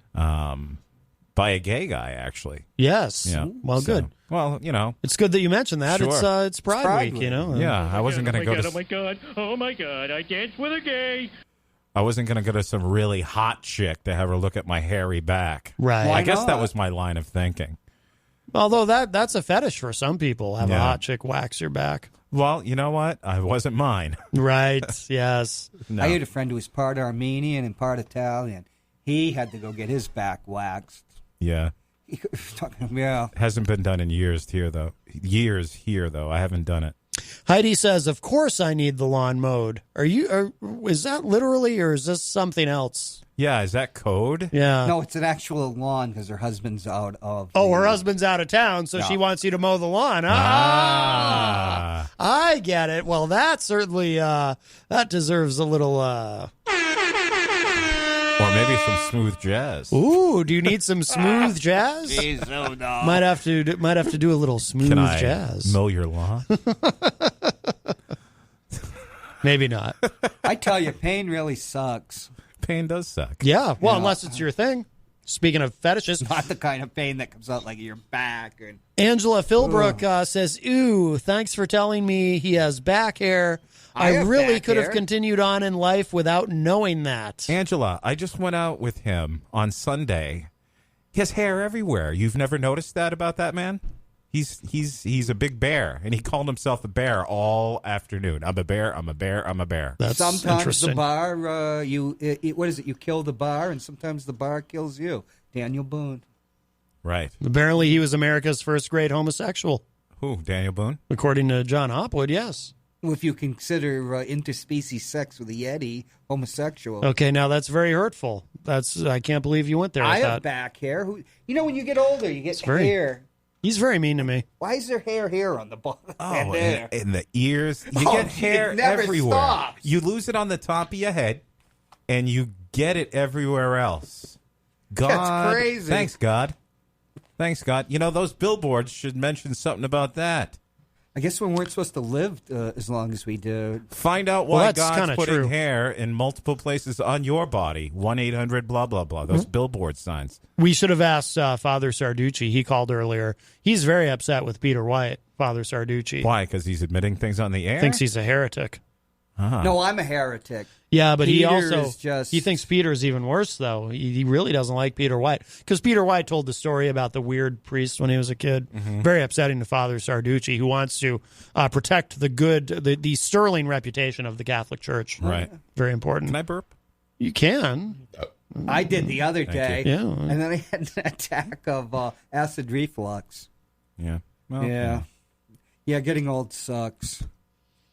By a gay guy, actually. Yes. Yeah. Well, So, good. Well, you know. It's good that you mentioned that. Sure. It's Pride Week, you know. Yeah, I wasn't going to go to. Oh my god! Oh my god! I danced with a gay. I wasn't going to go to some really hot chick to have her look at my hairy back. Right. I guess that was my line of thinking. Although that's a fetish for some people, have a Yeah. hot chick wax your back. Well, you know what? I wasn't mine. Right. Yes. No. I had a friend who was part Armenian and part Italian. He had to go get his back waxed. Yeah. Yeah. Hasn't been done in years here, though. I haven't done it. Heidi says, "Of course I need the lawn mowed." Is that literally, or is this something else? Yeah, is that code? Yeah. No, it's an actual lawn because her husband's out of. Oh, her husband's out of town, so she wants you to mow the lawn. I get it. Well, that certainly that deserves a little. Or maybe some smooth jazz. Ooh, do you need some smooth jazz? Jeez, oh no. Might have to do a little smooth Can I jazz. mow your lawn? Maybe not. I tell you, pain really sucks. Pain does suck. Yeah, well, unless it's your thing. Speaking of fetishes, Not the kind of pain that comes out like your back. And Angela Philbrook says, "Ooh, thanks for telling me he has back hair. I have really back could have hair." continued on in life without knowing that." Angela, I just went out with him on Sunday. He has hair everywhere. You've never noticed that about that man? He's a big bear, and he called himself a bear all afternoon. I'm a bear. I'm a bear. I'm a bear. That's sometimes interesting. the bar, what is it? You kill the bar, and sometimes the bar kills you. Daniel Boone. Right. Apparently, he was America's first great homosexual. Who? Daniel Boone? According to John Hopwood, yes. Well, if you consider interspecies sex with a Yeti homosexual. Okay, now that's very hurtful. I can't believe you went there with I that. have back hair. When you get older, you get hair. He's very mean to me. Why is there hair on the bottom? Oh, in the ears. You get hair it never everywhere. stops. You lose it on the top of your head, and you get it everywhere else. God, That's crazy. Thanks, God. Thanks, God. Those billboards should mention something about that. I guess we weren't supposed to live as long as we did. Find out why that's God's putting true. hair in multiple places on your body. 1-800 blah blah blah. Those billboard signs. We should have asked Father Sarducci. He called earlier. He's very upset with Peter White, Father Sarducci. Why? Because he's admitting things on the air? Thinks he's a heretic. No, I'm a heretic. Yeah, but he Peter's also he thinks Peter's even worse, though. He really doesn't like Peter White because Peter White told the story about the weird priest when he was a kid. Very upsetting to Father Sarducci, who wants to protect the sterling reputation of the Catholic Church. Right. Very important. Can I burp? You can. I did the other day. Yeah. And then I had an attack of acid reflux. Yeah. Well, yeah, getting old sucks.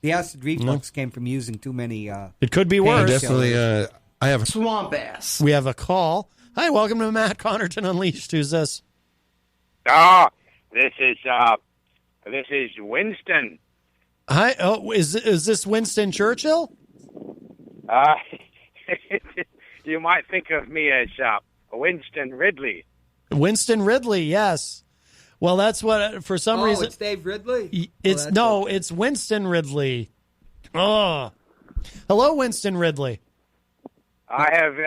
The acid reflux came from using too many. It could be worse. Definitely. I have Swamp ass. We have a call. Hi, welcome to Matt Connarton Unleashed. Who's this? This is Winston. Hi. Oh, is this Winston Churchill? You might think of me as Winston Ridley. Winston Ridley, yes. Well, that's what for some reason. It's Dave Ridley. It's Winston Ridley. Oh, hello, Winston Ridley. I have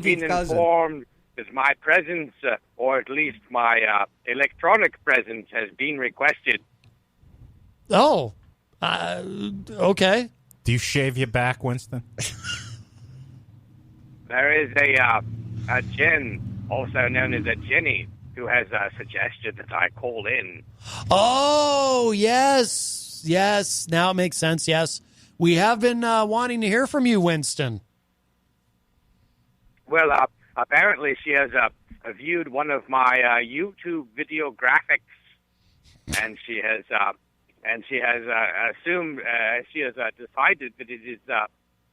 been cousin. informed that my presence, or at least my electronic presence, has been requested. Oh, okay. Do you shave your back, Winston? There is a Jen, also known as a Jenny, who has suggested that I call in. Oh, yes. Now it makes sense. Yes, we have been wanting to hear from you, Winston. Well, apparently she has viewed one of my YouTube video graphics, and she has assumed she has decided that it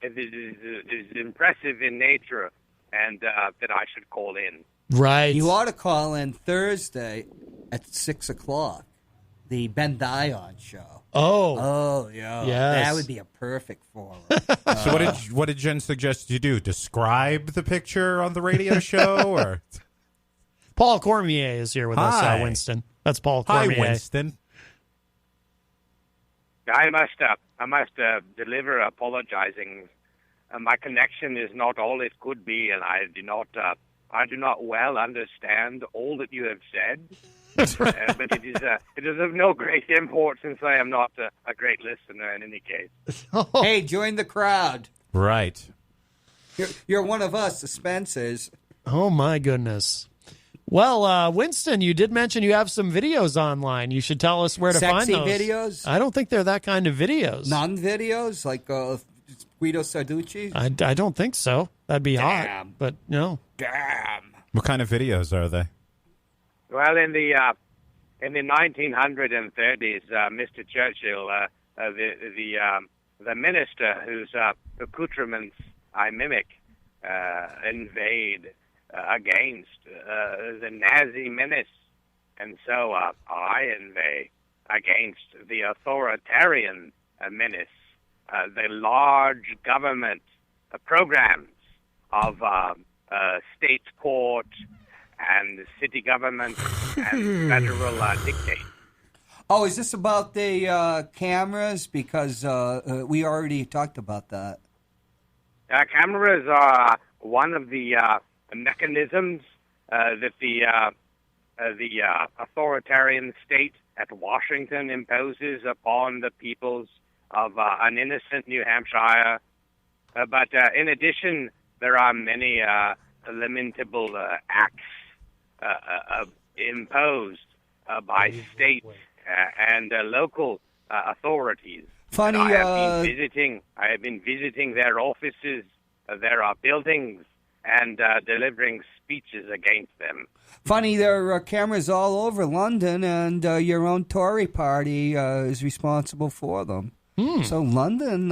is impressive in nature, and that I should call in. Right. You ought to call in Thursday at 6:00, the Ben Dion show. Oh, yeah. Yes. That would be a perfect forum. So what did Jen suggest you do? Describe the picture on the radio show, or Paul Cormier is here with us, Winston. That's Paul Cormier. Hi, Winston. I must deliver apologizing. My connection is not all it could be, and I do not well understand all that you have said. But it is of no great import, since I am not a great listener in any case. Hey, join the crowd. Right. You're one of us, the Spencers. Oh, my goodness. Well, Winston, you did mention you have some videos online. You should tell us where to find those. Sexy videos? I don't think they're that kind of videos. Non-videos, like Guido Sarducci? I don't think so. That'd be hot, but no. Damn. What kind of videos are they? Well, in the 1930s, Mr. Churchill, the minister whose accoutrements I mimic, invade against the Nazi menace, and so I invade against the authoritarian menace, the large government programs of state court and city government and federal dictate. Oh, is this about the cameras? Because we already talked about that. Cameras are one of the mechanisms that the authoritarian state at Washington imposes upon the peoples of an innocent New Hampshire. But in addition, there are many lamentable acts imposed by state and local authorities. Funny, And I have been visiting their offices, their buildings, and delivering speeches against them. Funny, there are cameras all over London, and your own Tory party is responsible for them. So London,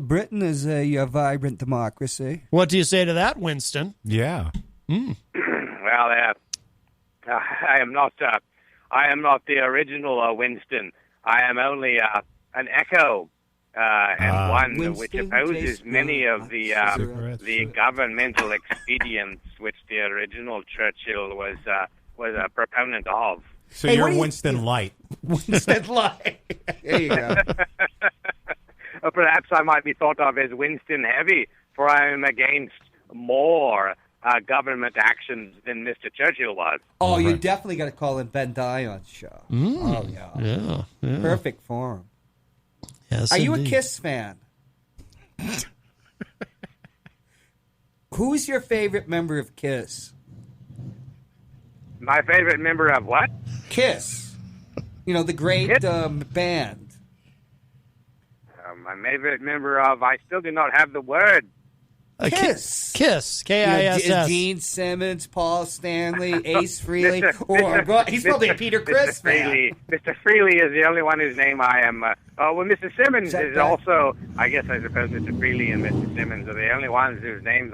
Britain is a vibrant democracy. What do you say to that, Winston? Yeah. Well, I am not the original Winston. I am only an echo, and one Winston which opposes many of the governmental expedients which the original Churchill was a proponent of. So you're Winston Light. Winston Light. There you go. Perhaps I might be thought of as Winston Heavy, for I am against more government actions than Mr. Churchill was. Oh, you definitely got to call in Ben Dion's show. Oh, Yeah. Perfect for him. Yes, Are you a indeed. Kiss fan? Who's your favorite member of Kiss? My favorite member of what? Kiss. The great band. My favorite member of, I still do not have the word. Kiss. Kiss. K-I-S-S. Gene Simmons, Paul Stanley, Ace Frehley. He's probably a Peter Criss fan. Mr. Frehley is the only one whose name I am. Mr. Simmons is also, I guess I suppose Mr. Frehley and Mr. Simmons are the only ones whose names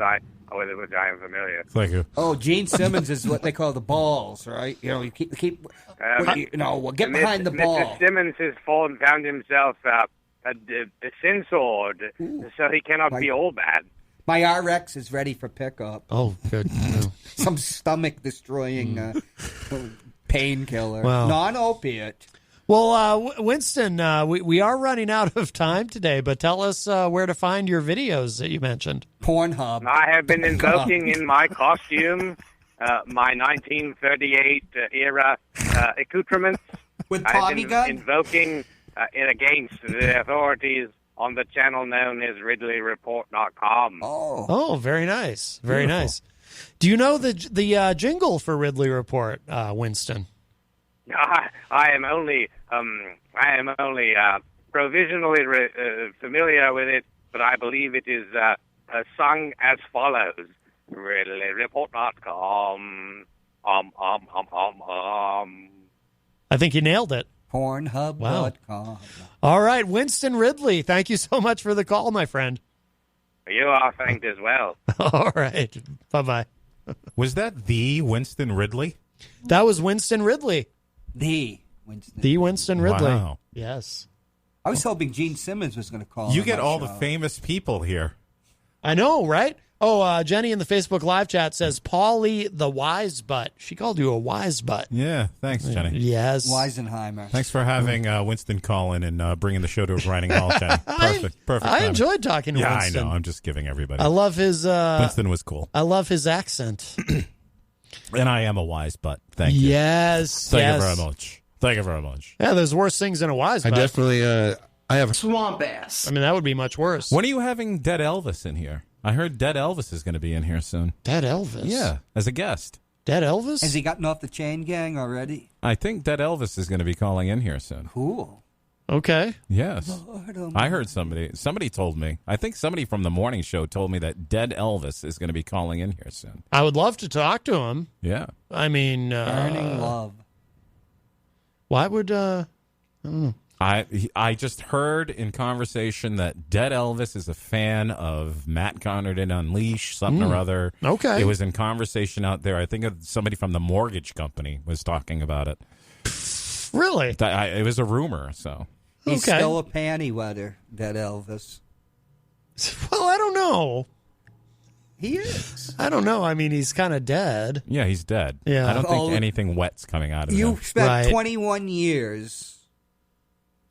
with which I am familiar. Thank you. Oh, Gene Simmons is what they call the balls, right? You keep get behind the ball. Mr. Simmons has found himself censored, so he cannot be all bad. My RX is ready for pickup. Oh, good. Some stomach-destroying painkiller. Wow. Non-opiate. Well, Winston, we are running out of time today, but tell us where to find your videos that you mentioned. Pornhub. I have been invoking in my costume my 1938 era accoutrements. With I have Tommy been gun? invoking it against the authorities on the channel known as RidleyReport.com. Oh, very nice. Very nice. Do you know the jingle for Ridley Report, Winston? I am only provisionally familiar with it, but I believe it is sung as follows: RidleyReport.com. I think you nailed it. Pornhub.com. Wow. All right, Winston Ridley, thank you so much for the call, my friend. You are thanked as well. All right. Bye-bye. Was that the Winston Ridley? That was Winston Ridley. The Winston Ridley. Wow. Yes. I was hoping Gene Simmons was going to call. You get all the famous people here. I know, right? Oh, Jenny in the Facebook live chat says, Paulie the wise butt. She called you a wise butt. Yeah, thanks, Jenny. Yes. Weisenheimer. Thanks for having Winston call in and bringing the show to a grinding halt, Jenny. Perfect. I enjoyed talking to Winston. Yeah, I know. I'm just giving everybody. I love his... Winston was cool. I love his accent. And I am a wise butt. Thank you. Yes. Thank you very much. Thank you very much. Yeah, there's worse things than a wise butt. I definitely... I have swamp ass. I mean, that would be much worse. When are you having Dead Elvis in here? I heard Dead Elvis is going to be in here soon. Dead Elvis? Yeah, as a guest. Dead Elvis? Has he gotten off the chain gang already? I think Dead Elvis is going to be calling in here soon. Cool. Okay. Yes. Lord, I heard somebody told me. I think somebody from the morning show told me that Dead Elvis is going to be calling in here soon. I would love to talk to him. Yeah. I mean... Burning love. Why would... I don't know. I just heard in conversation that Dead Elvis is a fan of Matt Connarton Unleashed, something or other. Okay. It was in conversation out there. I think somebody from the mortgage company was talking about it. Really? It was a rumor, so. He's still a panty wetter, Dead Elvis. Well, I don't know. He is. I don't know. I mean, he's kind of dead. Yeah, he's dead. Yeah. I don't think anything wet's coming out of him. You spent 21 years...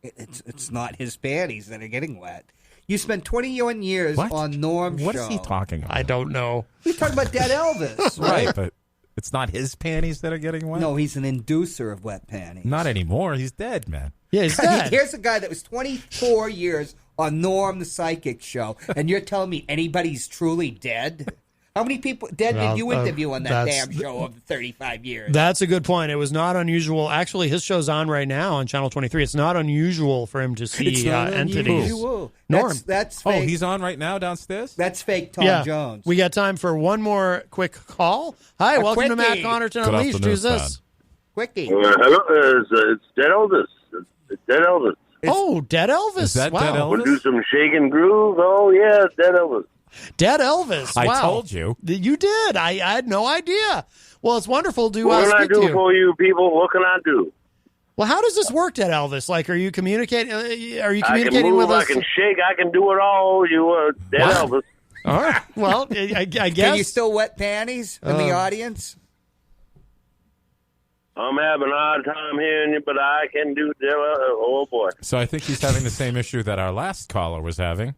It's not his panties that are getting wet. You spent 21 years on Norm's What show. is he talking about? I don't know. We're talking about Dead Elvis, right? But it's not his panties that are getting wet? No, he's an inducer of wet panties. Not anymore. He's dead, man. Yeah, he's dead. Here's a guy that was 24 years on Norm the Psychic show, and you're telling me anybody's truly dead? How many people did you interview on that damn show of 35 years? That's a good point. It was not unusual. Actually, his show's on right now on Channel 23. It's not unusual for him to see entities. Norm. That's fake. Oh, he's on right now downstairs? That's fake Tom Jones. We got time for one more quick call. Hi, welcome to Matt Connarton Unleashed. Who's this? Quickie. Hello, it's Dead Elvis. It's Dead Elvis. Dead Elvis. Is that Dead Elvis? We'll do some shake and groove. Oh, yeah, it's Dead Elvis. Dead Elvis. Wow. I told you. You did. I had no idea. Well, it's wonderful to What can I speak to do you. for you people? What can I do? Well, how does this work, Dead Elvis? Like, are you communicating? Are you I communicating can move, with us? I can shake. I can do it all. You Dead Elvis. All right. Well, I guess. Can you still wet panties in the audience? I'm having a hard time hearing you, but I can do. Oh boy! So I think he's having the same issue that our last caller was having.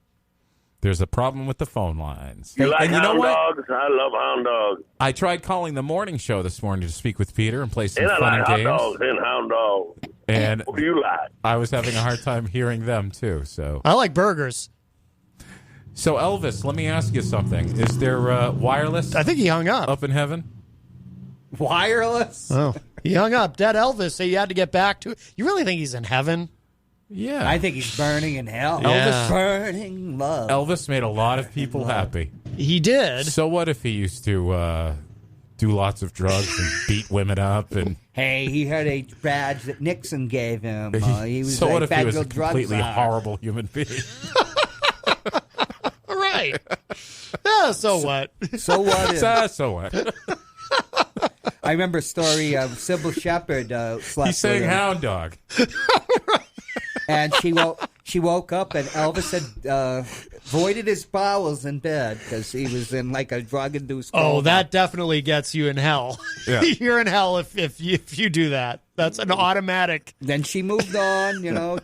There's a problem with the phone lines. You like and you know hound what? dogs? I love hound dogs. I tried calling the morning show this morning to speak with Peter and play some And I fun like and hot games. dogs and hound dogs. And what do you like? I was having a hard time hearing them too. So I like burgers. So Elvis, let me ask you something. Is there wireless? I think he hung up in heaven. Wireless? Oh, he hung up. Dead Elvis. So you had to get back to it. You really think he's in heaven? Yeah. I think he's burning in hell. Yeah. Elvis burning love. Elvis made a lot of people happy. He did. So what if he used to do lots of drugs and beat women up? And Hey, he had a badge that Nixon gave him. He was so what a if he was a federal drug completely czar. horrible human being? Right. Yeah, so what? So what? So what? I remember a story of Sybil Shepherd slept He's saying with him. hound dog. And she woke up and Elvis had voided his bowels in bed because he was in like a drug-induced coma. Oh, that definitely gets you in hell. Yeah. You're in hell if you do that. That's an automatic. Then she moved on,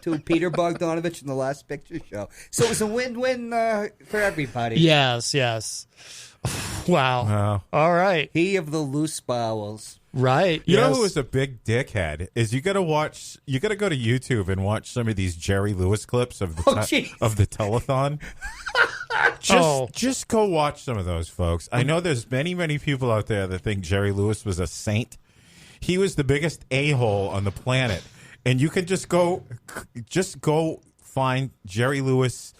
to Peter Bogdanovich in the Last Picture Show. So it was a win-win for everybody. Yes. Wow. All right. He of the loose bowels. Right. You know who was a big dickhead? Is you got to go to YouTube and watch some of these Jerry Lewis clips of the of the telethon. Just go watch some of those, folks. I know there's many people out there that think Jerry Lewis was a saint. He was the biggest a-hole on the planet, and you can just go find Jerry Lewis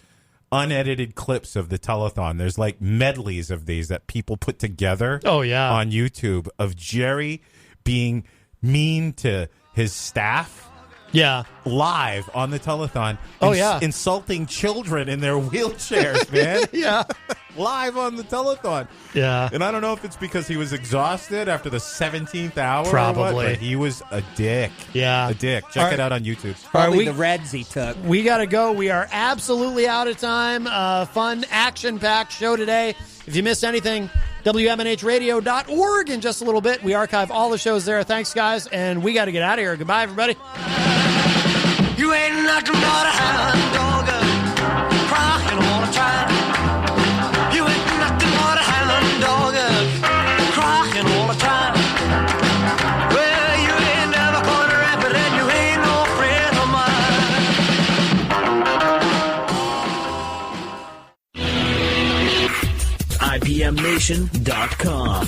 unedited clips of the telethon. There's like medleys of these that people put together on YouTube of Jerry being mean to his staff live on the telethon. Insulting children in their wheelchairs, man. Live on the telethon. Yeah. And I don't know if it's because he was exhausted after the 17th hour Probably. or what, but he was a dick. Yeah. A dick. Check it out on YouTube. Probably the Reds he took. We got to go. We are absolutely out of time. Fun, action-packed show today. If you missed anything, WMNHradio.org. In just a little bit, we archive all the shows there. Thanks, guys, and we got to get out of here. Goodbye, everybody. You ain't nothing but a hound dog, crying all the time. You ain't nothing but a hound dog, crying all the time. Well, you ain't never gonna rap it, and you ain't no friend of mine. IBMNation.com